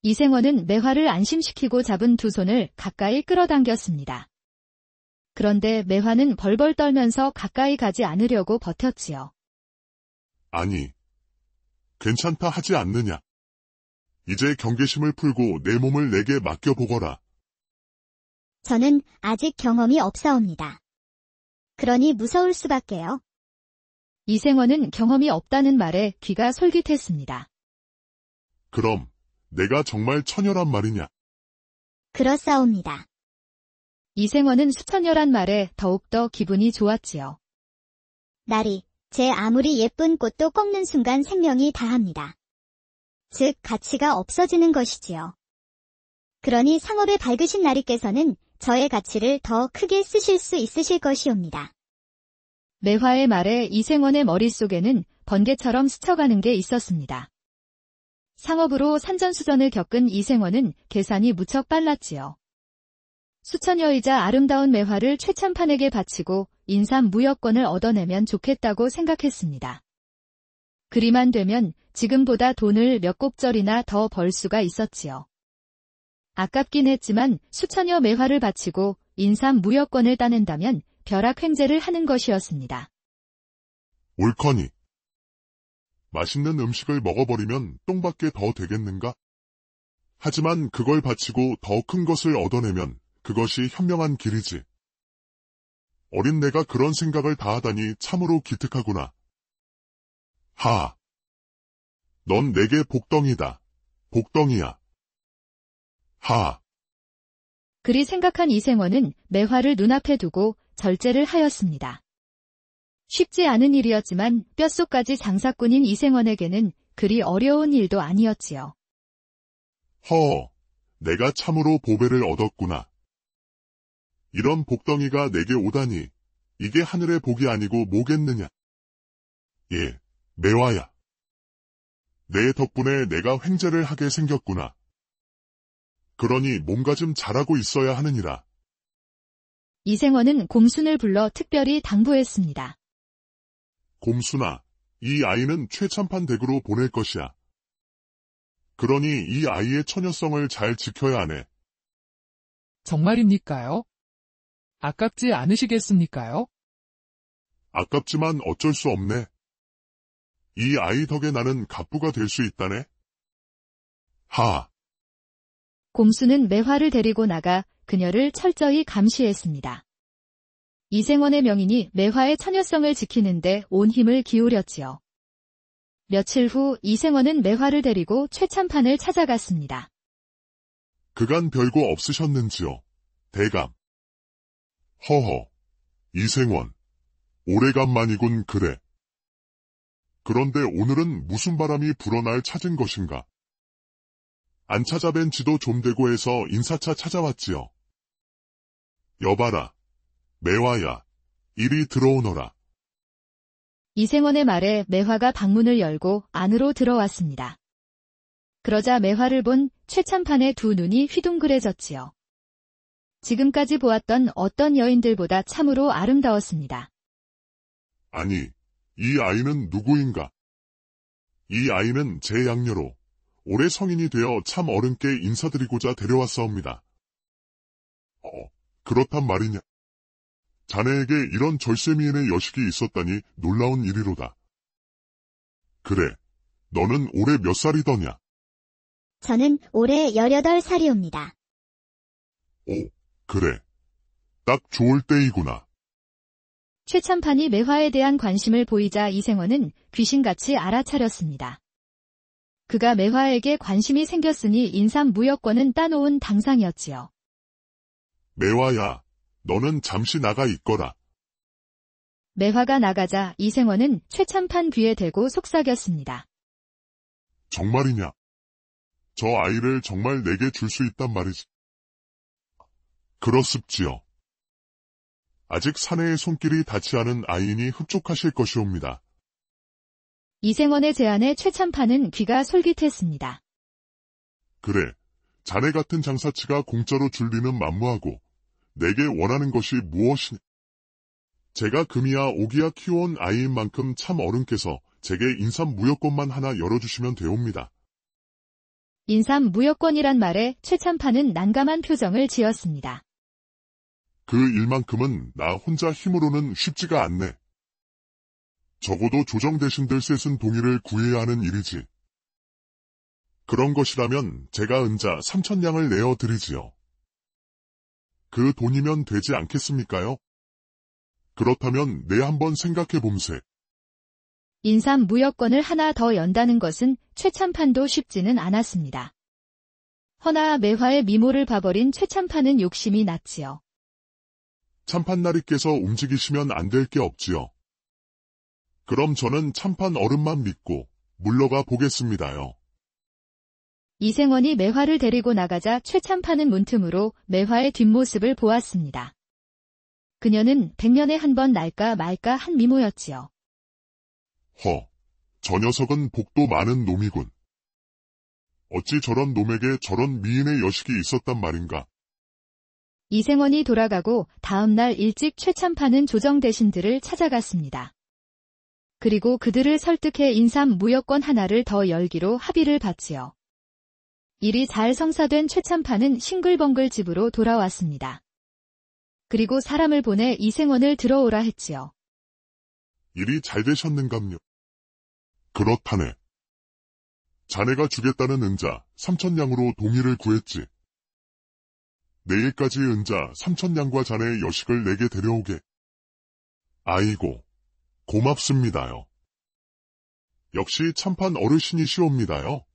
이생원은 매화를 안심시키고 잡은 두 손을 가까이 끌어당겼습니다. 그런데 매화는 벌벌 떨면서 가까이 가지 않으려고 버텼지요. 아니, 괜찮다 하지 않느냐. 이제 경계심을 풀고 내 몸을 내게 맡겨보거라. 저는 아직 경험이 없사옵니다. 그러니 무서울 수밖에요. 이생원은 경험이 없다는 말에 귀가 솔깃했습니다. 그럼 내가 정말 처녀란 말이냐? 그렇사옵니다. 이생원은 수처녀란 말에 더욱더 기분이 좋았지요. 나리, 제 아무리 예쁜 꽃도 꺾는 순간 생명이 다합니다. 즉, 가치가 없어지는 것이지요. 그러니 상업에 밝으신 나리께서는 저의 가치를 더 크게 쓰실 수 있으실 것이옵니다. 매화의 말에 이생원의 머릿속에는 번개처럼 스쳐가는 게 있었습니다. 상업으로 산전수전을 겪은 이생원은 계산이 무척 빨랐지요. 수처녀이자 아름다운 매화를 최참판에게 바치고 인삼무역권을 얻어내면 좋겠다고 생각했습니다. 그리만 되면 지금보다 돈을 몇 곱절이나 더 벌 수가 있었지요. 아깝긴 했지만 수처녀 매화를 바치고 인삼무역권을 따낸다면 벼락횡재를 하는 것이었습니다. 옳거니. 맛있는 음식을 먹어버리면 똥밖에 더 되겠는가? 하지만 그걸 바치고 더 큰 것을 얻어내면 그것이 현명한 길이지. 어린 내가 그런 생각을 다하다니 참으로 기특하구나. 하. 넌 내게 복덩이다. 복덩이야. 하. 그리 생각한 이생원은 매화를 눈앞에 두고 절제를 하였습니다. 쉽지 않은 일이었지만 뼛속까지 장사꾼인 이생원에게는 그리 어려운 일도 아니었지요. 내가 참으로 보배를 얻었구나. 이런 복덩이가 내게 오다니, 이게 하늘의 복이 아니고 뭐겠느냐. 예, 매화야. 내 덕분에 내가 횡재를 하게 생겼구나. 그러니 뭔가 좀 잘하고 있어야 하느니라. 이생원은 곰순을 불러 특별히 당부했습니다. 곰순아, 이 아이는 최참판 댁으로 보낼 것이야. 그러니 이 아이의 처녀성을 잘 지켜야 하네. 정말입니까요? 아깝지 않으시겠습니까요? 아깝지만 어쩔 수 없네. 이 아이 덕에 나는 갑부가 될 수 있다네. 하. 곰수는 매화를 데리고 나가 그녀를 철저히 감시했습니다. 이생원의 명인이 매화의 처녀성을 지키는데 온 힘을 기울였지요. 며칠 후 이생원은 매화를 데리고 최참판을 찾아갔습니다. 그간 별거 없으셨는지요, 대감. 허허, 이생원. 오래간만이군 그래. 그런데 오늘은 무슨 바람이 불어날 찾은 것인가? 안 찾아뵌 지도 좀 되고 해서 인사차 찾아왔지요. 여봐라, 매화야, 이리 들어오너라. 이생원의 말에 매화가 방문을 열고 안으로 들어왔습니다. 그러자 매화를 본 최참판의 두 눈이 휘둥그레졌지요. 지금까지 보았던 어떤 여인들보다 참으로 아름다웠습니다. 아니, 이 아이는 누구인가? 이 아이는 제 양녀로 올해 성인이 되어 참 어른께 인사드리고자 데려왔사옵니다. 그렇단 말이냐? 자네에게 이런 절세미인의 여식이 있었다니 놀라운 일이로다. 그래, 너는 올해 몇 살이더냐? 저는 올해 18살이옵니다. 오, 그래. 딱 좋을 때이구나. 최참판이 매화에 대한 관심을 보이자 이생원은 귀신같이 알아차렸습니다. 그가 매화에게 관심이 생겼으니 인삼무역권은 따놓은 당상이었지요. 매화야, 너는 잠시 나가 있거라. 매화가 나가자 이생원은 최참판 귀에 대고 속삭였습니다. 정말이냐? 저 아이를 정말 내게 줄 수 있단 말이지. 그렇습지요. 아직 사내의 손길이 닿지 않은 아이니 흡족하실 것이옵니다. 이생원의 제안에 최참판은 귀가 솔깃했습니다. 그래, 자네 같은 장사치가 공짜로 줄 리는 만무하고 내게 원하는 것이 무엇이냐? 제가 금이야 오기야 키워온 아이인 만큼 참 어른께서 제게 인삼무역권만 하나 열어주시면 되옵니다. 인삼무역권이란 말에 최참판은 난감한 표정을 지었습니다. 그 일만큼은 나 혼자 힘으로는 쉽지가 않네. 적어도 조정 대신들 셋은 동의를 구해야 하는 일이지. 그런 것이라면 제가 은자 3,000냥을 내어 드리지요. 그 돈이면 되지 않겠습니까요? 그렇다면 내 한번 생각해 봄세. 인삼무역권을 하나 더 연다는 것은 최참판도 쉽지는 않았습니다. 허나 매화의 미모를 봐버린 최참판은 욕심이 났지요. 참판나리께서 움직이시면 안 될 게 없지요. 그럼 저는 참판 어른만 믿고 물러가 보겠습니다요. 이생원이 매화를 데리고 나가자 최참판은 문틈으로 매화의 뒷모습을 보았습니다. 그녀는 100년에 한 번 날까 말까 한 미모였지요. 저 녀석은 복도 많은 놈이군. 어찌 저런 놈에게 저런 미인의 여식이 있었단 말인가. 이생원이 돌아가고 다음 날 일찍 최참판은 조정 대신들을 찾아갔습니다. 그리고 그들을 설득해 인삼무역권 하나를 더 열기로 합의를 받지요. 일이 잘 성사된 최참판은 싱글벙글 집으로 돌아왔습니다. 그리고 사람을 보내 이생원을 들어오라 했지요. 일이 잘 되셨는감요? 그렇다네. 자네가 주겠다는 은자 3,000냥으로 동의를 구했지. 내일까지 은자 3,000냥과 자네의 여식을 내게 데려오게. 아이고, 고맙습니다요. 역시 참판 어르신이시옵니다요.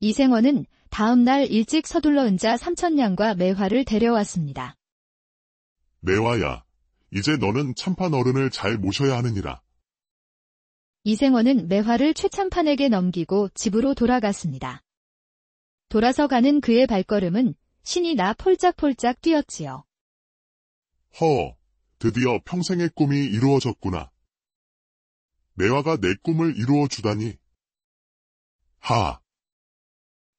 이생원은 다음 날 일찍 서둘러 은자 3,000냥과 매화를 데려왔습니다. 매화야, 이제 너는 참판 어른을 잘 모셔야 하느니라. 이생원은 매화를 최참판에게 넘기고 집으로 돌아갔습니다. 돌아서 가는 그의 발걸음은 신이 나 폴짝폴짝 뛰었지요. 드디어 평생의 꿈이 이루어졌구나. 매화가 내 꿈을 이루어 주다니.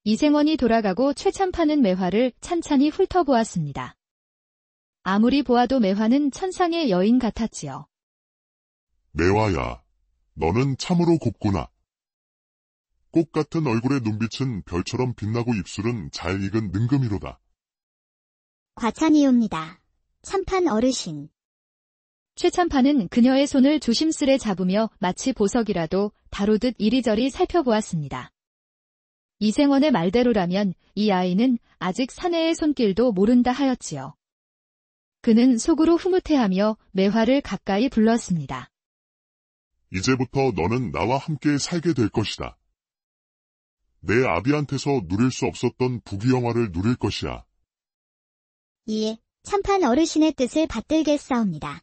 이생원이 돌아가고 최참판은 매화를 찬찬히 훑어보았습니다. 아무리 보아도 매화는 천상의 여인 같았지요. 매화야, 너는 참으로 곱구나. 꽃 같은 얼굴의 눈빛은 별처럼 빛나고 입술은 잘 익은 능금이로다. 과찬이옵니다. 참판 어르신. 최참판은 그녀의 손을 조심스레 잡으며 마치 보석이라도 다루듯 이리저리 살펴보았습니다. 이생원의 말대로라면 이 아이는 아직 사내의 손길도 모른다 하였지요. 그는 속으로 흐뭇해하며 매화를 가까이 불렀습니다. 이제부터 너는 나와 함께 살게 될 것이다. 내 아비한테서 누릴 수 없었던 부귀영화를 누릴 것이야. 이에 참판 어르신의 뜻을 받들겠사옵니다.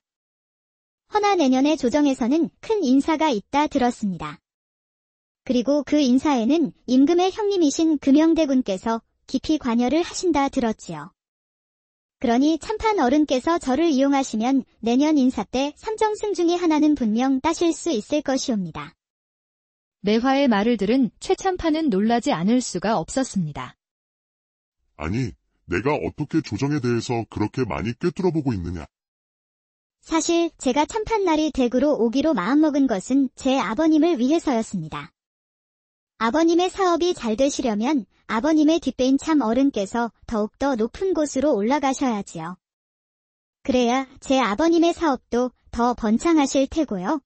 허나 내년의 조정에서는 큰 인사가 있다 들었습니다. 그리고 그 인사에는 임금의 형님이신 금영대군께서 깊이 관여를 하신다 들었지요. 그러니 참판 어른께서 저를 이용하시면 내년 인사 때 3정승 중에 하나는 분명 따실 수 있을 것이옵니다. 매화의 말을 들은 최참판은 놀라지 않을 수가 없었습니다. 아니, 내가 어떻게 조정에 대해서 그렇게 많이 꿰뚫어보고 있느냐. 사실 제가 참판날이 댁으로 오기로 마음먹은 것은 제 아버님을 위해서였습니다. 아버님의 사업이 잘 되시려면 아버님의 뒷배인 참 어른께서 더욱더 높은 곳으로 올라가셔야지요. 그래야 제 아버님의 사업도 더 번창하실 테고요.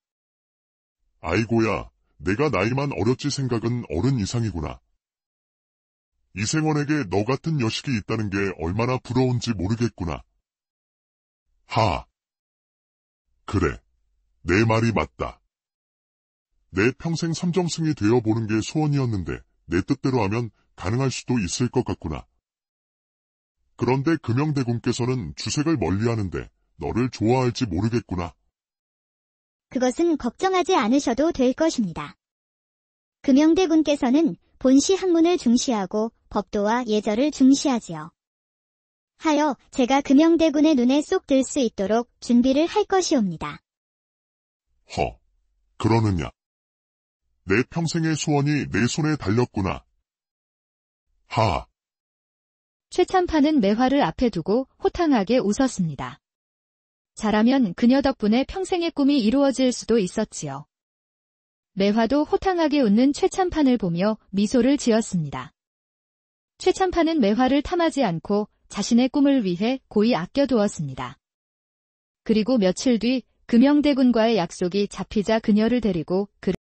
아이고야, 내가 나이만 어렸지 생각은 어른 이상이구나. 이생원에게 너 같은 여식이 있다는 게 얼마나 부러운지 모르겠구나. 그래, 내 말이 맞다. 내 평생 삼정승이 되어보는 게 소원이었는데 내 뜻대로 하면 가능할 수도 있을 것 같구나. 그런데 금영대군께서는 주색을 멀리하는데 너를 좋아할지 모르겠구나. 그것은 걱정하지 않으셔도 될 것입니다. 금영대군께서는 본시 학문을 중시하고 법도와 예절을 중시하지요. 하여 제가 금영대군의 눈에 쏙 들 수 있도록 준비를 할 것이옵니다. 그러느냐. 내 평생의 소원이 내 손에 달렸구나. 최참판은 매화를 앞에 두고 호탕하게 웃었습니다. 잘하면 그녀 덕분에 평생의 꿈이 이루어질 수도 있었지요. 매화도 호탕하게 웃는 최참판을 보며 미소를 지었습니다. 최참판은 매화를 탐하지 않고 자신의 꿈을 위해 고이 아껴두었습니다. 그리고 며칠 뒤 금영대군과의 약속이 잡히자 그녀를 데리고